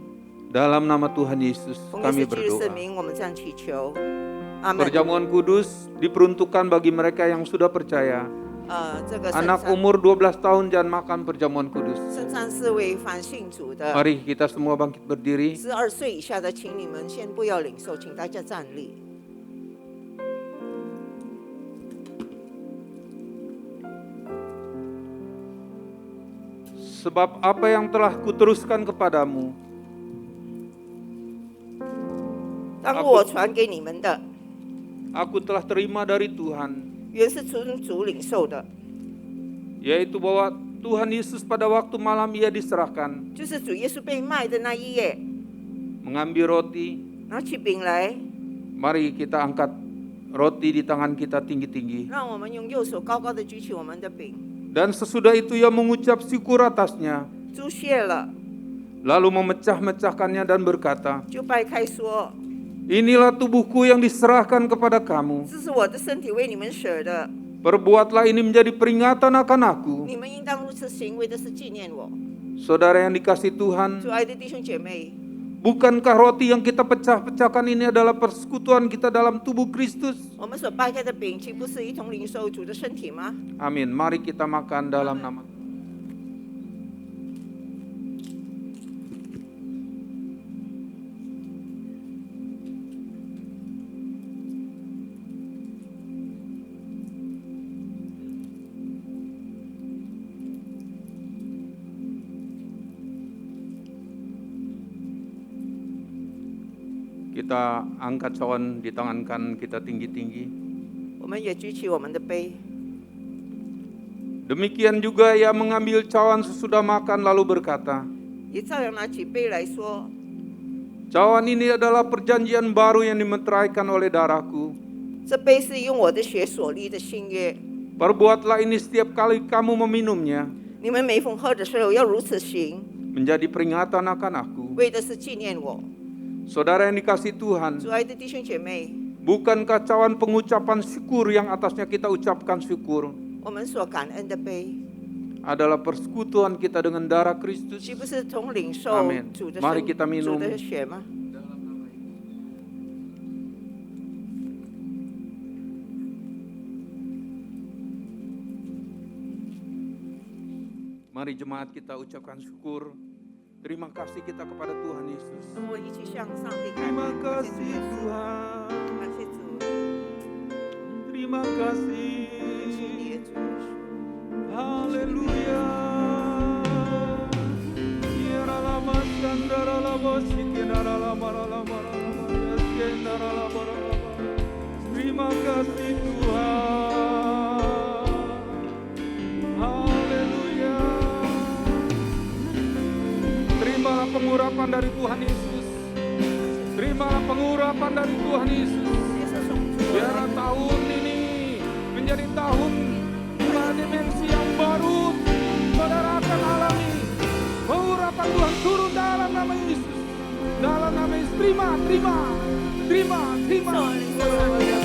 Speaker 6: Dalam nama Tuhan Yesus
Speaker 5: 奉
Speaker 6: kami
Speaker 5: 耶稣基督圣
Speaker 6: berdoa.
Speaker 5: 名，我们这样祈求。阿门。
Speaker 6: Perjamuan kudus diperuntukkan bagi mereka yang sudah percaya.
Speaker 5: 这个圣
Speaker 6: Anak
Speaker 5: 餐，
Speaker 6: umur 12 tahun jangan makan perjamuan kudus.
Speaker 5: 圣餐是为反信主的。
Speaker 6: Mari kita semua bangkit berdiri.
Speaker 5: 12岁以下的，请你们先不要领受，请大家站立。
Speaker 6: Sebab apa yang telah kuteruskan kepadamu,
Speaker 5: 当我传给你们的，
Speaker 6: aku telah terima dari Tuhan,
Speaker 5: 原是从主领受的，
Speaker 6: yaitu bahwa Tuhan Yesus pada waktu malam ia diserahkan,
Speaker 5: 就是主耶稣被卖的那一夜，
Speaker 6: mengambil roti.
Speaker 5: 拿起饼来，
Speaker 6: Mari kita angkat roti di tangan kita tinggi-tinggi.
Speaker 5: 让我们用右手高高的举起我们的饼，
Speaker 6: Dan sesudah itu ia mengucap syukur atasnya,
Speaker 5: 猪谢了，
Speaker 6: lalu memecah-mecahkannya dan berkata,
Speaker 5: 就掰开说，
Speaker 6: Inilah tubuhku yang diserahkan kepada kamu.
Speaker 5: 这是我的身体为你们舍的，
Speaker 6: Perbuatlah ini menjadi peringatan akan aku.
Speaker 5: 你们应当如此行，为的是纪念我。
Speaker 6: Saudara yang dikasihi Tuhan,
Speaker 5: 主爱的弟兄姐妹，
Speaker 6: bukankah roti yang kita pecah-pecahkan ini adalah persekutuan kita dalam tubuh Kristus?
Speaker 5: 我们所掰开的饼，岂不是一同领受主的身体吗？
Speaker 6: Amin. Mari kita makan dalam nama Tuhan. Kita angkat cawan di tangan kanan kita tinggi-tinggi.
Speaker 5: 我们也举起我们的杯，
Speaker 6: Demikian juga ia mengambil cawan sesudah makan lalu berkata,
Speaker 5: 也照样拿起杯来说，
Speaker 6: Cawan ini adalah perjanjian baru yang dimeteraikan oleh darahku.
Speaker 5: 这杯是用我的血所立的新约，
Speaker 6: Perbuatlah ini setiap kali kamu meminumnya,
Speaker 5: 你们每逢喝的时候要如此行，
Speaker 6: menjadi peringatan akan aku.
Speaker 5: 为的是纪念我。
Speaker 6: Saudara yang dikasih Tuhan,
Speaker 5: 主爱的弟兄姐妹，
Speaker 6: bukan kacauan pengucapan syukur yang atasnya kita ucapkan syukur,
Speaker 5: 我们所感恩的杯，
Speaker 6: adalah persekutuan kita dengan darah Kristus.
Speaker 5: 岂不是同领受
Speaker 6: Amin
Speaker 5: 主的
Speaker 6: Mari kita
Speaker 5: 主
Speaker 6: minum.
Speaker 5: 的血吗？
Speaker 6: Mari jemaat kita ucapkan syukur. Terima kasih kita kepada Tuhan Yesus.
Speaker 5: 我一起向上帝感
Speaker 6: Terima
Speaker 5: 恩，
Speaker 6: kasih Tuhan.
Speaker 5: 感谢主，
Speaker 6: Terima kasih.
Speaker 5: 谢谢你的主耶稣。
Speaker 6: Haleluya. Yaralama sandaralama sikinaralama ralama ralama yasendaralama ralama. Terima kasih Tuhan. Haleluya. Terimalah pengurapan dari Tuhan Yesus. Terimalah pengurapan dari Tuhan Yesus.
Speaker 5: 接受从主的
Speaker 6: Biar tahun ini menjadi tahun dimensi yang baru. Saudara akan alami pengurapan Tuhan turun dalam nama Yesus. Dalam nama Yesus. Terima, terima, terima, terima.
Speaker 5: 受灵受上帝的主。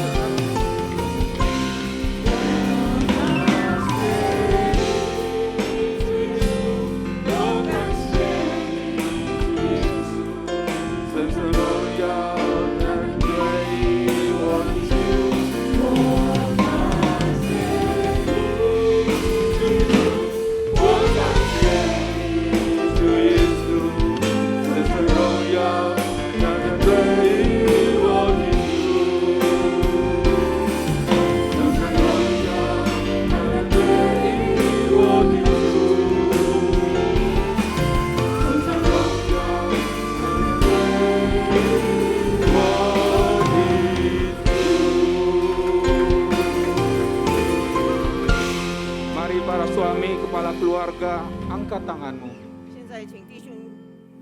Speaker 6: Mari para suami, kepala keluarga, angkat tanganmu.
Speaker 5: 现在请弟兄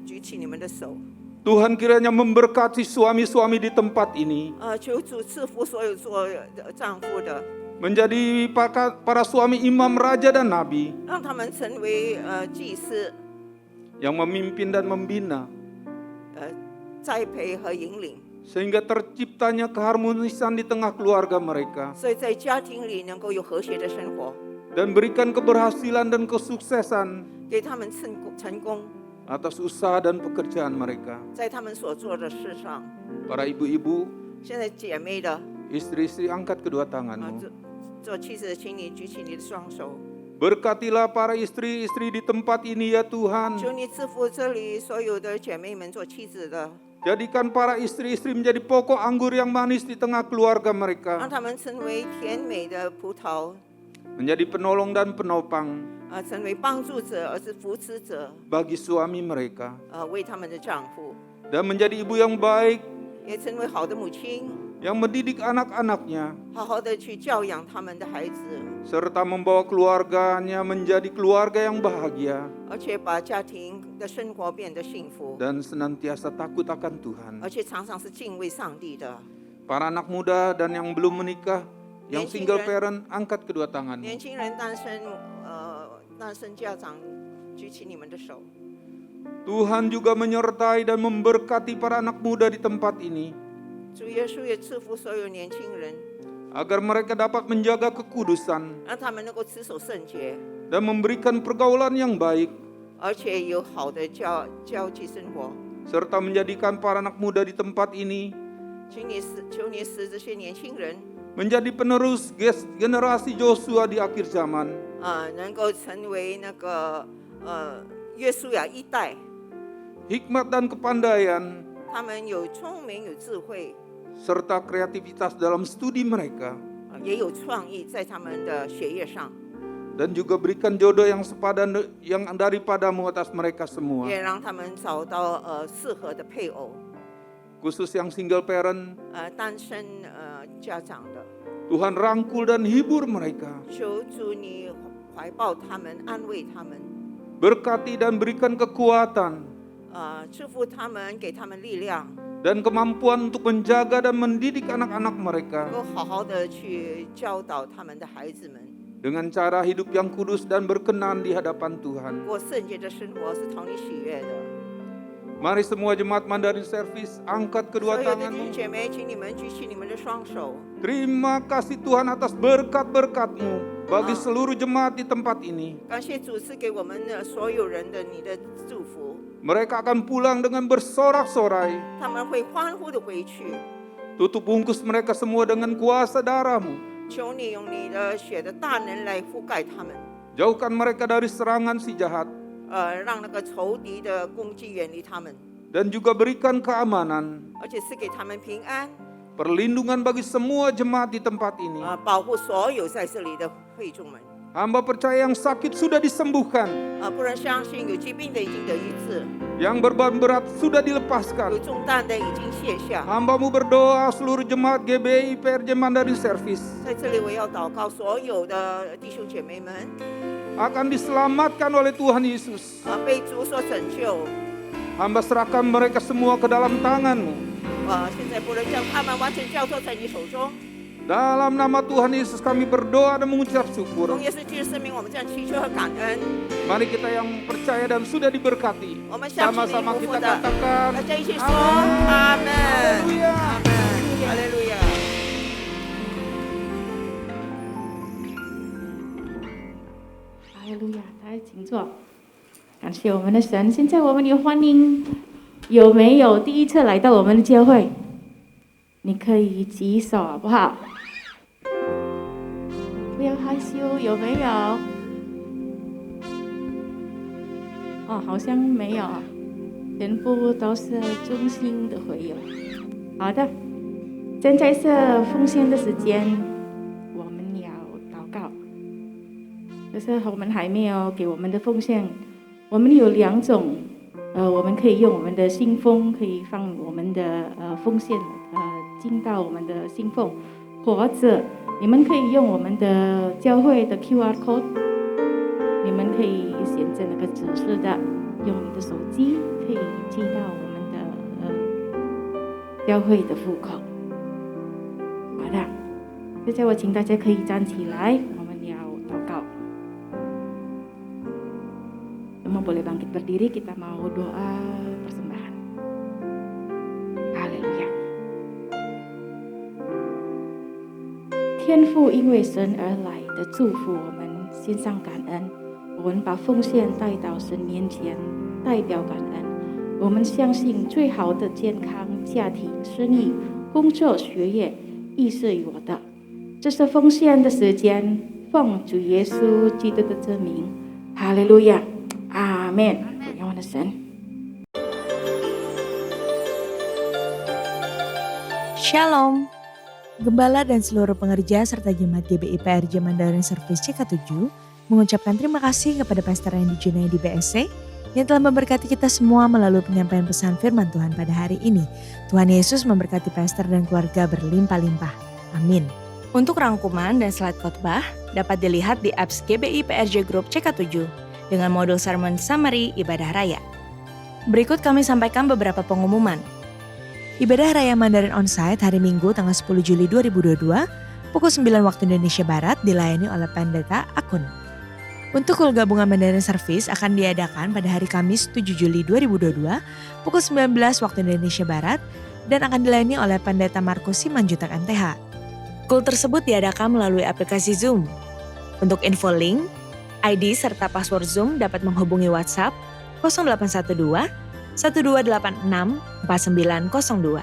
Speaker 5: 举起你们的手，
Speaker 6: Tuhan kiranya memberkati suami-suami di tempat ini.
Speaker 5: 求主赐福所有做丈夫的，
Speaker 6: Menjadi para suami imam, raja, dan nabi
Speaker 5: 让他们成为祭司，
Speaker 6: yang memimpin dan membina.
Speaker 5: 栽培和引领，
Speaker 6: Sehingga terciptanya keharmonisan di tengah keluarga mereka.
Speaker 5: 所以在家庭里能够有和谐的生活，
Speaker 6: Dan berikan keberhasilan dan kesuksesan
Speaker 5: 给他们成功，
Speaker 6: atas usaha dan pekerjaan mereka.
Speaker 5: 在他们所做的事上。
Speaker 6: Para ibu-ibu,
Speaker 5: 现在姐妹的，
Speaker 6: istri-istri, angkat kedua
Speaker 5: 做
Speaker 6: tanganmu.
Speaker 5: 做妻子的，请你举起你的双手，
Speaker 6: Berkatilah para istri-istri di tempat ini ya Tuhan.
Speaker 5: 求你赐福这里所有的姐妹们做妻子的，
Speaker 6: Jadikan para istri-istri menjadi pokok anggur yang manis di tengah keluarga
Speaker 5: 让
Speaker 6: mereka.
Speaker 5: 他们成为甜美的葡萄，
Speaker 6: Menjadi penolong dan penopang
Speaker 5: 成为帮助者，而是扶持者，
Speaker 6: bagi suami mereka.
Speaker 5: 为他们的丈夫，
Speaker 6: Dan menjadi ibu yang baik
Speaker 5: 也成为好的母亲，
Speaker 6: yang mendidik anak-anaknya.
Speaker 5: 好好的去教养他们的孩子，
Speaker 6: Serta membawa keluarganya menjadi keluarga yang bahagia.
Speaker 5: 而且把家庭的生活变得幸福，
Speaker 6: Dan senantiasa takut akan Tuhan.
Speaker 5: 而且常常是敬畏上帝的。
Speaker 6: Para anak muda dan yang belum menikah, yang single parent, angkat kedua
Speaker 5: 年
Speaker 6: tanganmu.
Speaker 5: 轻人单身家长，举起你们的手。
Speaker 6: Tuhan juga menyertai dan memberkati para anak muda di tempat ini,
Speaker 5: 主耶稣也赐福所有年轻人，
Speaker 6: agar mereka dapat menjaga kekudusan
Speaker 5: 让他们能够持守圣洁，
Speaker 6: dan memberikan pergaulan yang baik,
Speaker 5: 而且有好的交际生活。
Speaker 6: serta menjadikan para anak muda di tempat ini
Speaker 5: 求你使这些年轻人
Speaker 6: menjadi penerus generasi Joshua di akhir zaman,
Speaker 5: 能够成为那个约书亚一代，
Speaker 6: hikmat dan kepandaian,
Speaker 5: 他们有聪明有智慧，
Speaker 6: serta kreativitas dalam studi mereka,
Speaker 5: 也有创意在他们的学业上，
Speaker 6: dan juga berikan jodoh yang sepadan yang daripadamu atas mereka semua.
Speaker 5: 也让他们找到适合的配偶。
Speaker 6: Khusus yang single parent,
Speaker 5: 单身家长的，
Speaker 6: Tuhan rangkul dan hibur mereka.
Speaker 5: 求主你怀抱他们，安慰他们，
Speaker 6: Berkati dan berikan kekuatan
Speaker 5: 祝福他们，给他们力量，
Speaker 6: dan kemampuan untuk menjaga dan mendidik anak-anak mereka.
Speaker 5: 能够好好的去教导他们的孩子们。
Speaker 6: dengan cara hidup yang kudus dan berkenan di hadapan Tuhan.
Speaker 5: 过圣洁的生活是讨你喜悦的。
Speaker 6: Mari semua jemaat Mandarin Service angkat
Speaker 5: 所
Speaker 6: kedua
Speaker 5: 有的弟兄
Speaker 6: tanganmu.
Speaker 5: 姐妹，请你们举起你们的双手。
Speaker 6: Terima kasih Tuhan atas berkat-berkat-Mu bagi seluruh jemaat di tempat ini.
Speaker 5: 感谢主赐给我们的所有人的你的祝福，
Speaker 6: Mereka akan pulang dengan bersorak-sorai.
Speaker 5: 他们会欢呼的回去。
Speaker 6: Tutup bungkus mereka semua dengan kuasa darah-Mu.
Speaker 5: 求你用你的血的大能来覆盖他们，
Speaker 6: Jauhkan mereka dari serangan si jahat.
Speaker 5: 让那个仇敌的攻击远离他们，
Speaker 6: Dan juga berikan keamanan,
Speaker 5: 而且赐给他们平安，
Speaker 6: perlindungan bagi semua jemaat di tempat ini.
Speaker 5: 保护所有在这里的会众们。
Speaker 6: Hamba percaya yang sakit sudah disembuhkan,
Speaker 5: 不能相信有疾病的已经得医治，
Speaker 6: yang beban berat sudah
Speaker 5: 有
Speaker 6: dilepaskan.
Speaker 5: 重担的已经卸下。
Speaker 6: Hamba-Mu berdoa seluruh jemaat GBI PRJ Mandarin Service
Speaker 5: 在这里我要祷告，所有的弟兄姐妹们，
Speaker 6: akan diselamatkan oleh Tuhan Yesus.
Speaker 5: 被主所拯救。
Speaker 6: Hamba serahkan mereka semua ke dalam tangan-Mu.
Speaker 5: 现在不能将他们完全交托在你手中。
Speaker 6: Dalam nama Tuhan Yesus kami berdoa dan mengucap syukur.
Speaker 5: 奉耶稣基督圣名，我们这样祈求和感恩。
Speaker 6: Mari kita yang percaya dan sudah diberkati,
Speaker 5: 我们相信你
Speaker 6: sama-sama
Speaker 5: 祝福
Speaker 6: kita
Speaker 5: 的，
Speaker 6: katakan
Speaker 5: 大家一起说阿门，
Speaker 6: Haleluya.
Speaker 5: 哈利路亚。
Speaker 1: 哈利路亚，来，请坐。感谢我们的神。现在我们也欢迎有没有第一次来到我们的教会？你可以举手好不好？不要害羞，有没有？哦，好像没有，全部都是忠心的会友。好的，现在是奉献的时间，我们要祷告。就是我们还没有给我们的奉献，我们有2种，我们可以用我们的信封，可以放我们的奉献，进到我们的信封，或者你们可以用我们的教会的 QR code， 你们可以选择那个指示的，用你的手机可以寄到我们的教会的户口。好的，现在我请大家可以站起来，我们要祷告。Semua boleh bangkit berdiri, kita mau doa persembahan. Haleluya. 天父因为神而来的祝福，我们献上感恩。我们把奉献带到神面前，代表感恩。我们相信最好的健康、家庭、生意、工作、学业，亦是有的。这是奉献的时间，奉主耶稣基督的真名，哈利路亚。Amin. Yang mana sen?
Speaker 7: Shalom. Gembala dan seluruh pengerja serta jemaat GBI PRJ Mandarin Service CK7 mengucapkan terima kasih kepada Pastor Randy Junaidi BSC yang telah memberkati kita semua melalui penyampaian pesan firman Tuhan pada hari ini. Tuhan Yesus memberkati Pastor dan keluarga berlimpah-limpah. Amin. Untuk rangkuman dan slide khotbah dapat dilihat di apps GBI PRJ Group CK7 dengan modul sermon summary ibadah raya. Berikut kami sampaikan beberapa pengumuman. Ibadah Raya Mandarin Onsite hari Minggu tanggal 10 Juli 2022 pukul 9 waktu Indonesia Barat dilayani oleh Pendeta Akun. Untuk kul gabungan Mandarin Service akan diadakan pada hari Kamis 7 Juli 2022 pukul 19 waktu Indonesia Barat dan akan dilayani oleh Pendeta Markus Simanjuntak MTH. Kul tersebut diadakan melalui aplikasi Zoom. Untuk info link, ID serta password Zoom dapat menghubungi WhatsApp 0812 1286 4902.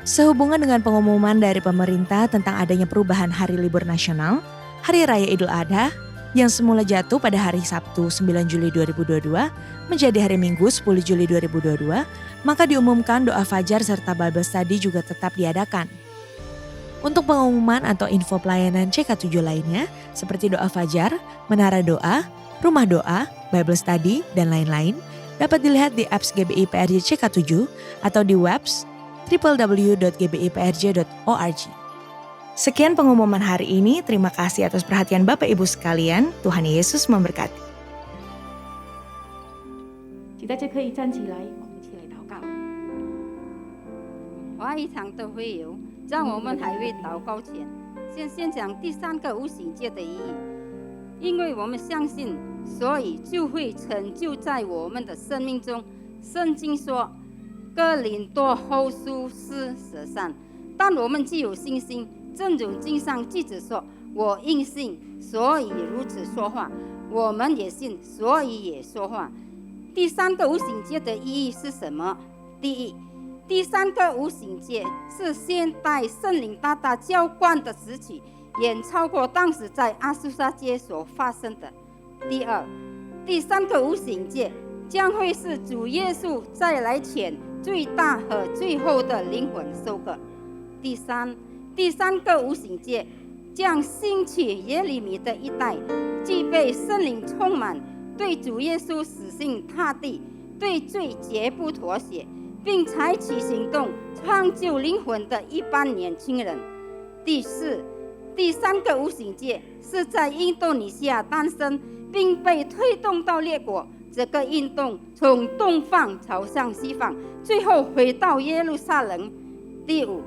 Speaker 7: Sehubungan dengan pengumuman dari pemerintah tentang adanya perubahan hari libur nasional, Hari Raya Idul Adha yang semula jatuh pada hari Sabtu 9 Juli 2022 menjadi hari Minggu 10 Juli 2022, maka diumumkan doa fajar serta Bible study juga tetap diadakan. Untuk pengumuman atau info pelayanan CK7 lainnya seperti doa fajar, menara doa, rumah doa, Bible study, dan lain-lain dapat dilihat di apps GBI PRJ CK7 atau di webs www.gbiprj.org. Sekian pengumuman hari ini, terima kasih atas perhatian Bapak Ibu sekalian, Tuhan Yesus memberkati.
Speaker 1: 请大家可以站起来，我们一起来祷告。
Speaker 2: 华语场的会友，在我们还未祷告前，先讲第3个无形界的意义。因为我们相信，所以就会成就在我们的生命中。圣经说，哥林多后书4:13，但我们既有信心，正如经上记着说，我因信，所以如此说话。我们也信，所以也说话。第3个无形界的意义是什么？第一，第3个无形界是现代圣灵大大浇灌的时期，远超过当时在阿苏沙街所发生的。第二，第3个无形界将会是主耶稣再来前最大和最后的灵魂收割。第三个无形界将兴起耶利米的一代，既被圣灵充满，对主耶稣死心塌地，对罪绝不妥协，并采取行动创救灵魂的一般年轻人。第3个无形界是在印度尼西亚诞生，并被推动到列国。这个运动从东方朝向西方，最后回到耶路撒冷。第五，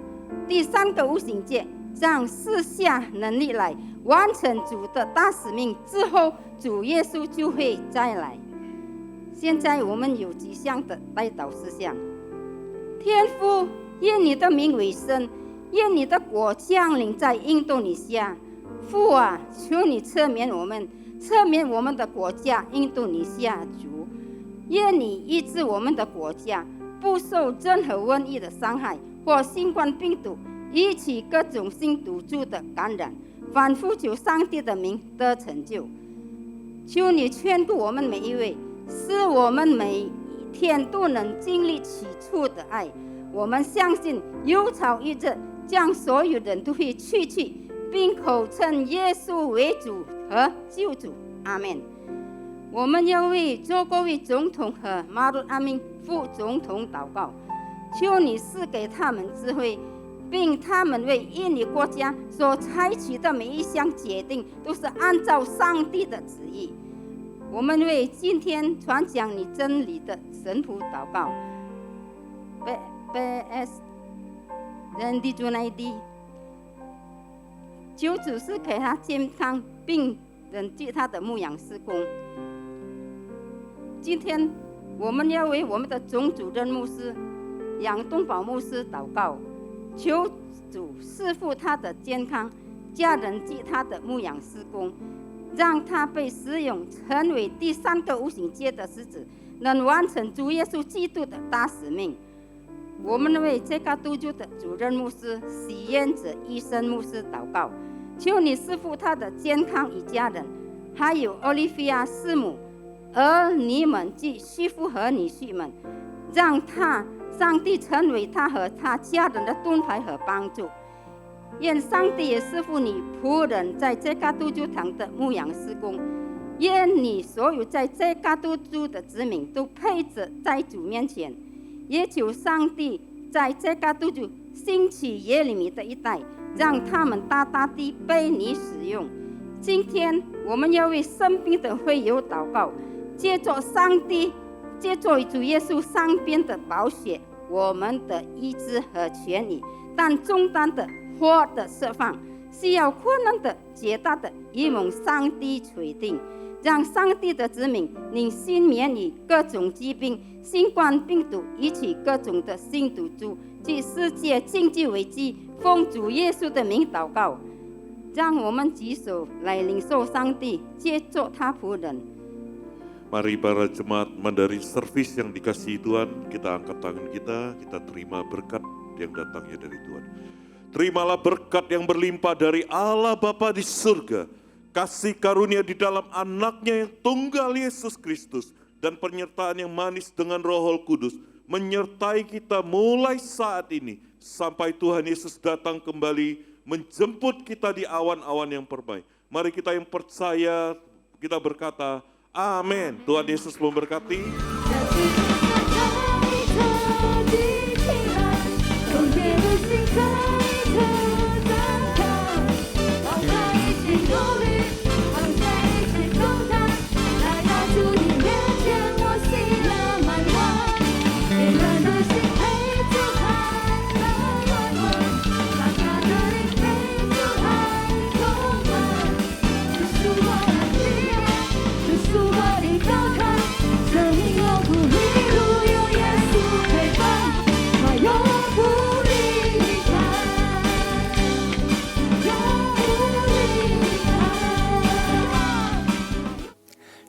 Speaker 2: 第3个无形界将赐下能力来完成主的大使命，之后主耶稣就会再来。现在我们有几项的代祷事项：天父，愿你的名为圣，愿你的国降临在印度尼西亚。父啊，求你赦免我们的国家印度尼西亚族，愿你医治我们的国家不受任何瘟疫的伤害或新冠病毒以及各种新毒株的感染，反复求上帝的名得成就。求你眷顾我们每一位，使我们每一天都能经历起初的爱。我们相信有朝一日将所有人都会去，并口称耶稣为主和救主。阿们。我们要为佐戈维总统和马鲁阿明副总统祷告，求你赐给他们智慧，并他们为印尼国家所采取的每一项决定都是按照上帝的旨意。我们为今天传讲你真理的神父祷告。BS Randy Junaidi， 求主是给他健康，并忍记他的牧养事工。今天我们要为我们的总主任牧师杨东宝牧师祷告，求主赐福他的健康，家人及他的牧养事工，让他被使用成为第3个无形界的使者，能完成主耶稣基督的大使命。我们为这个督州的主任牧师喜愿者医生牧师祷告，求你赐福他的健康与家人，还有奥利菲亚师母、儿女们及媳妇和女婿们，让上帝成为他和他家人的盾牌和帮助。愿上帝也赐福你仆人在这个督州堂的牧养事工，愿你所有在这个督州的子民都配着在主面前。也求上帝在这个督州兴起耶利米的一代，让他们大大地被你使用。今天我们要为生病的会友祷告，借着主耶稣上边的宝血，我们的医治和痊愈，但重担的或的释放，需要困难的解答的，以蒙上帝垂听。让上帝的子民能幸免于各种疾病、新冠病毒以及各种的新毒株及世界经济危机。奉主耶稣的名祷告，让我们举手来领受上帝借着他仆人。
Speaker 8: Mari para jemaat Mandari Service yang dikasihi Tuhan, kita angkat tangan kita terima berkat yang datangnya dari Tuhan. Terimalah berkat yang berlimpah dari Allah Bapa di surga, kasih karunia di dalam anaknya yang tunggal Yesus Kristus, dan penyertaan yang manis dengan Roh Kudus menyertai kita mulai saat ini sampai Tuhan Yesus datang kembali menjemput kita di awan-awan yang permai. Mari kita yang percaya, kita berkata amin. Tuhan Yesus memberkati.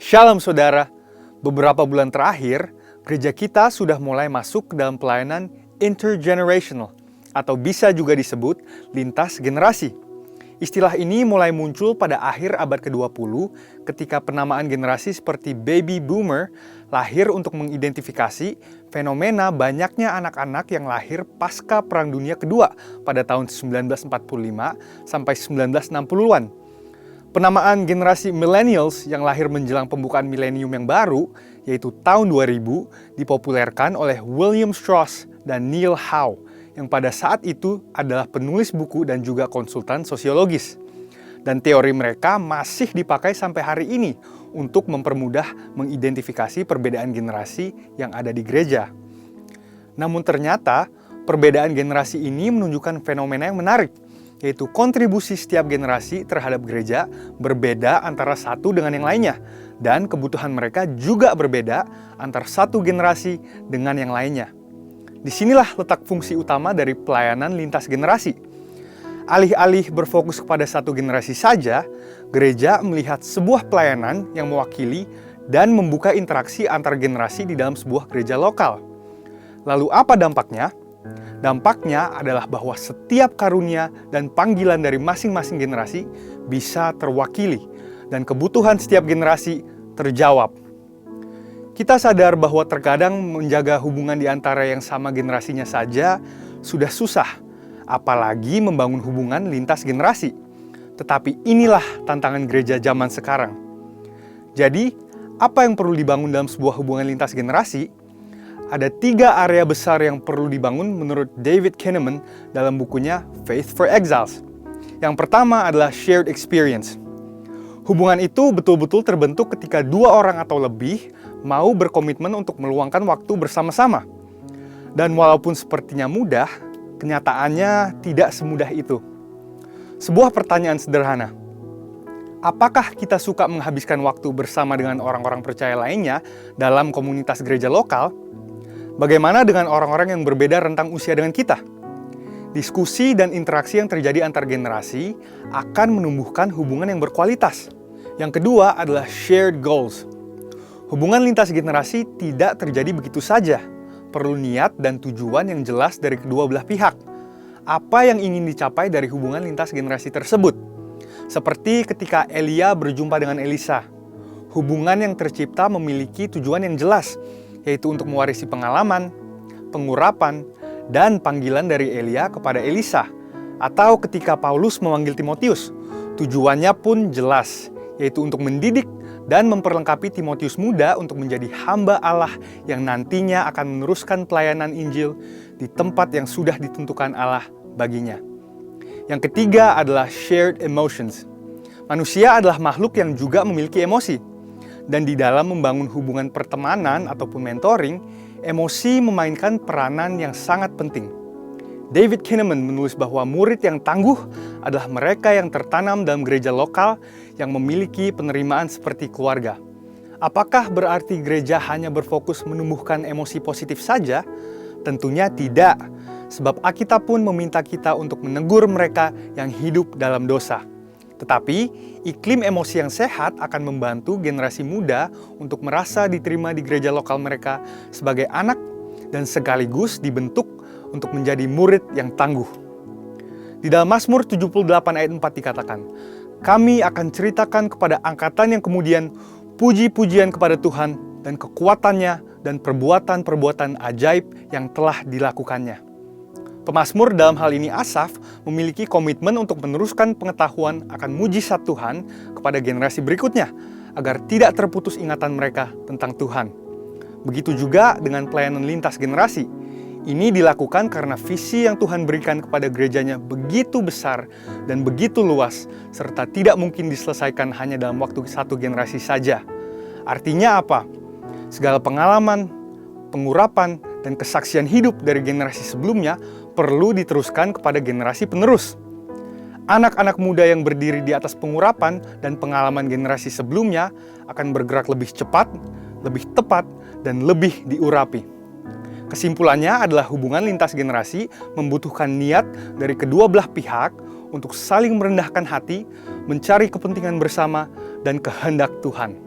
Speaker 9: Shalom saudara, beberapa bulan terakhir, gereja kita sudah mulai masuk ke dalam pelayanan intergenerational, atau bisa juga disebut lintas generasi. Istilah ini mulai muncul pada akhir abad ke-20 ketika penamaan generasi seperti baby boomer lahir untuk mengidentifikasi fenomena banyaknya anak-anak yang lahir pasca Perang Dunia Kedua pada tahun 1945 sampai 1960-an. Penamaan generasi millennials yang lahir menjelang pembukaan milenium yang baru, yaitu tahun 2000, dipopulerkan oleh William Strauss dan Neil Howe, yang pada saat itu adalah penulis buku dan juga konsultan sosiologis. Dan teori mereka masih dipakai sampai hari ini untuk mempermudah mengidentifikasi perbedaan generasi yang ada di gereja. Namun ternyata, perbedaan generasi ini menunjukkan fenomena yang menarik, yaitu kontribusi setiap generasi terhadap gereja berbeda antara satu dengan yang lainnya, dan kebutuhan mereka juga berbeda antara satu generasi dengan yang lainnya. Disinilah letak fungsi utama dari pelayanan lintas generasi. Alih-alih berfokus kepada satu generasi saja, gereja melihat sebuah pelayanan yang mewakili dan membuka interaksi antar generasi di dalam sebuah gereja lokal. Lalu apa dampaknya? Dampaknya adalah bahwa setiap karunia dan panggilan dari masing-masing generasi bisa terwakili dan kebutuhan setiap generasi terjawab. Kita sadar bahwa terkadang menjaga hubungan di antara yang sama generasinya saja sudah susah, apalagi membangun hubungan lintas generasi. Tetapi inilah tantangan gereja zaman sekarang. Jadi, apa yang perlu dibangun dalam sebuah hubungan lintas generasi? Ada 3 area besar yang perlu dibangun menurut David Kinnaman dalam bukunya Faith for Exiles. Yang pertama adalah shared experience. Hubungan itu betul-betul terbentuk ketika 2 orang atau lebih mau berkomitmen untuk meluangkan waktu bersama-sama. Dan walaupun sepertinya mudah, kenyataannya tidak semudah itu. Sebuah pertanyaan sederhana. Apakah kita suka menghabiskan waktu bersama dengan orang-orang percaya lainnya dalam komunitas gereja lokal? Bagaimana dengan orang-orang yang berbeda rentang usia dengan kita? Diskusi dan interaksi yang terjadi antar generasi akan menumbuhkan hubungan yang berkualitas. Yang kedua adalah shared goals. Hubungan lintas generasi tidak terjadi begitu saja. Perlu niat dan tujuan yang jelas dari kedua belah pihak. Apa yang ingin dicapai dari hubungan lintas generasi tersebut? Seperti ketika Elia berjumpa dengan Elisa. Hubungan yang tercipta memiliki tujuan yang jelas, yaitu untuk mewarisi pengalaman, pengurapan, dan panggilan dari Elia kepada Elisa. Atau ketika Paulus memanggil Timotius, tujuannya pun jelas, yaitu untuk mendidik dan memperlengkapi Timotius muda untuk menjadi hamba Allah yang nantinya akan meneruskan pelayanan Injil di tempat yang sudah ditentukan Allah baginya. Yang ketiga adalah shared emotions. Manusia adalah makhluk yang juga memiliki emosi. Dan di dalam membangun hubungan pertemanan ataupun mentoring, emosi memainkan peranan yang sangat penting. David Kinnaman menulis bahwa murid yang tangguh adalah mereka yang tertanam dalam gereja lokal yang memiliki penerimaan seperti keluarga. Apakah berarti gereja hanya berfokus menumbuhkan emosi positif saja? Tentunya tidak, sebab Alkitab pun meminta kita untuk menegur mereka yang hidup dalam dosa. Tetapi, iklim emosi yang sehat akan membantu generasi muda untuk merasa diterima di gereja lokal mereka sebagai anak dan sekaligus dibentuk untuk menjadi murid yang tangguh. Di dalam Mazmur 78 ayat 4 dikatakan, "Kami akan ceritakan kepada angkatan yang kemudian puji-pujian kepada Tuhan dan kekuatannya dan perbuatan-perbuatan ajaib yang telah dilakukannya." Pemazmur dalam hal ini Asaf memiliki komitmen untuk meneruskan pengetahuan akan mujizat Tuhan kepada generasi berikutnya agar tidak terputus ingatan mereka tentang Tuhan. Begitu juga dengan pelayanan lintas generasi. Ini dilakukan karena visi yang Tuhan berikan kepada gerejanya begitu besar dan begitu luas serta tidak mungkin diselesaikan hanya dalam waktu satu generasi saja. Artinya apa? Segala pengalaman, pengurapan, dan kesaksian hidup dari generasi sebelumnya perlu diteruskan kepada generasi penerus. Anak-anak muda yang berdiri di atas pengurapan dan pengalaman generasi sebelumnya akan bergerak lebih cepat, lebih tepat, dan lebih diurapi. Kesimpulannya adalah hubungan lintas generasi membutuhkan niat dari kedua belah pihak untuk saling merendahkan hati, mencari kepentingan bersama, dan kehendak Tuhan.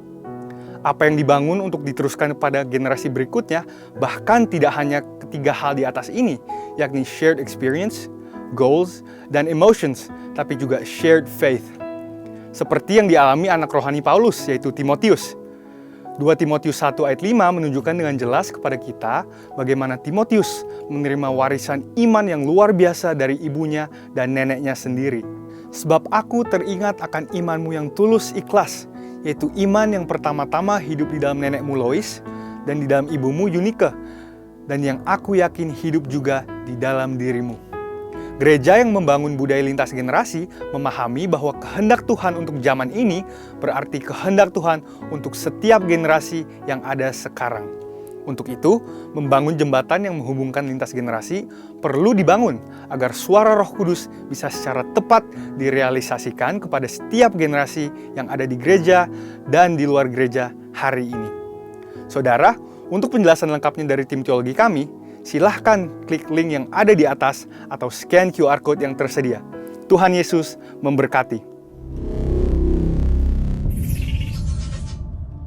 Speaker 9: Apa yang dibangun untuk diteruskan kepada generasi berikutnya bahkan tidak hanya ketiga hal di atas ini, yakni shared experience, goals, dan emotions, tapi juga shared faith. Seperti yang dialami anak rohani Paulus, yaitu Timotius. 2 Timotius 1 ayat 5 menunjukkan dengan jelas kepada kita bagaimana Timotius menerima warisan iman yang luar biasa dari ibunya dan neneknya sendiri. Sebab aku teringat akan imanmu yang tulus ikhlas, yaitu iman yang pertama-tama hidup di dalam nenekmu Lois dan di dalam ibumu Yunike, dan yang aku yakin hidup juga di dalam dirimu. Gereja yang membangun budaya lintas generasi memahami bahwa kehendak Tuhan untuk zaman ini berarti kehendak Tuhan untuk setiap generasi yang ada sekarang. Untuk itu, membangun jembatan yang menghubungkan lintas generasi perlu dibangun agar suara Roh Kudus bisa secara tepat direalisasikan kepada setiap generasi yang ada di gereja dan di luar gereja hari ini. Saudara, untuk penjelasan lengkapnya dari tim teologi kami, silahkan klik link yang ada di atas atau scan QR Code yang tersedia. Tuhan Yesus memberkati.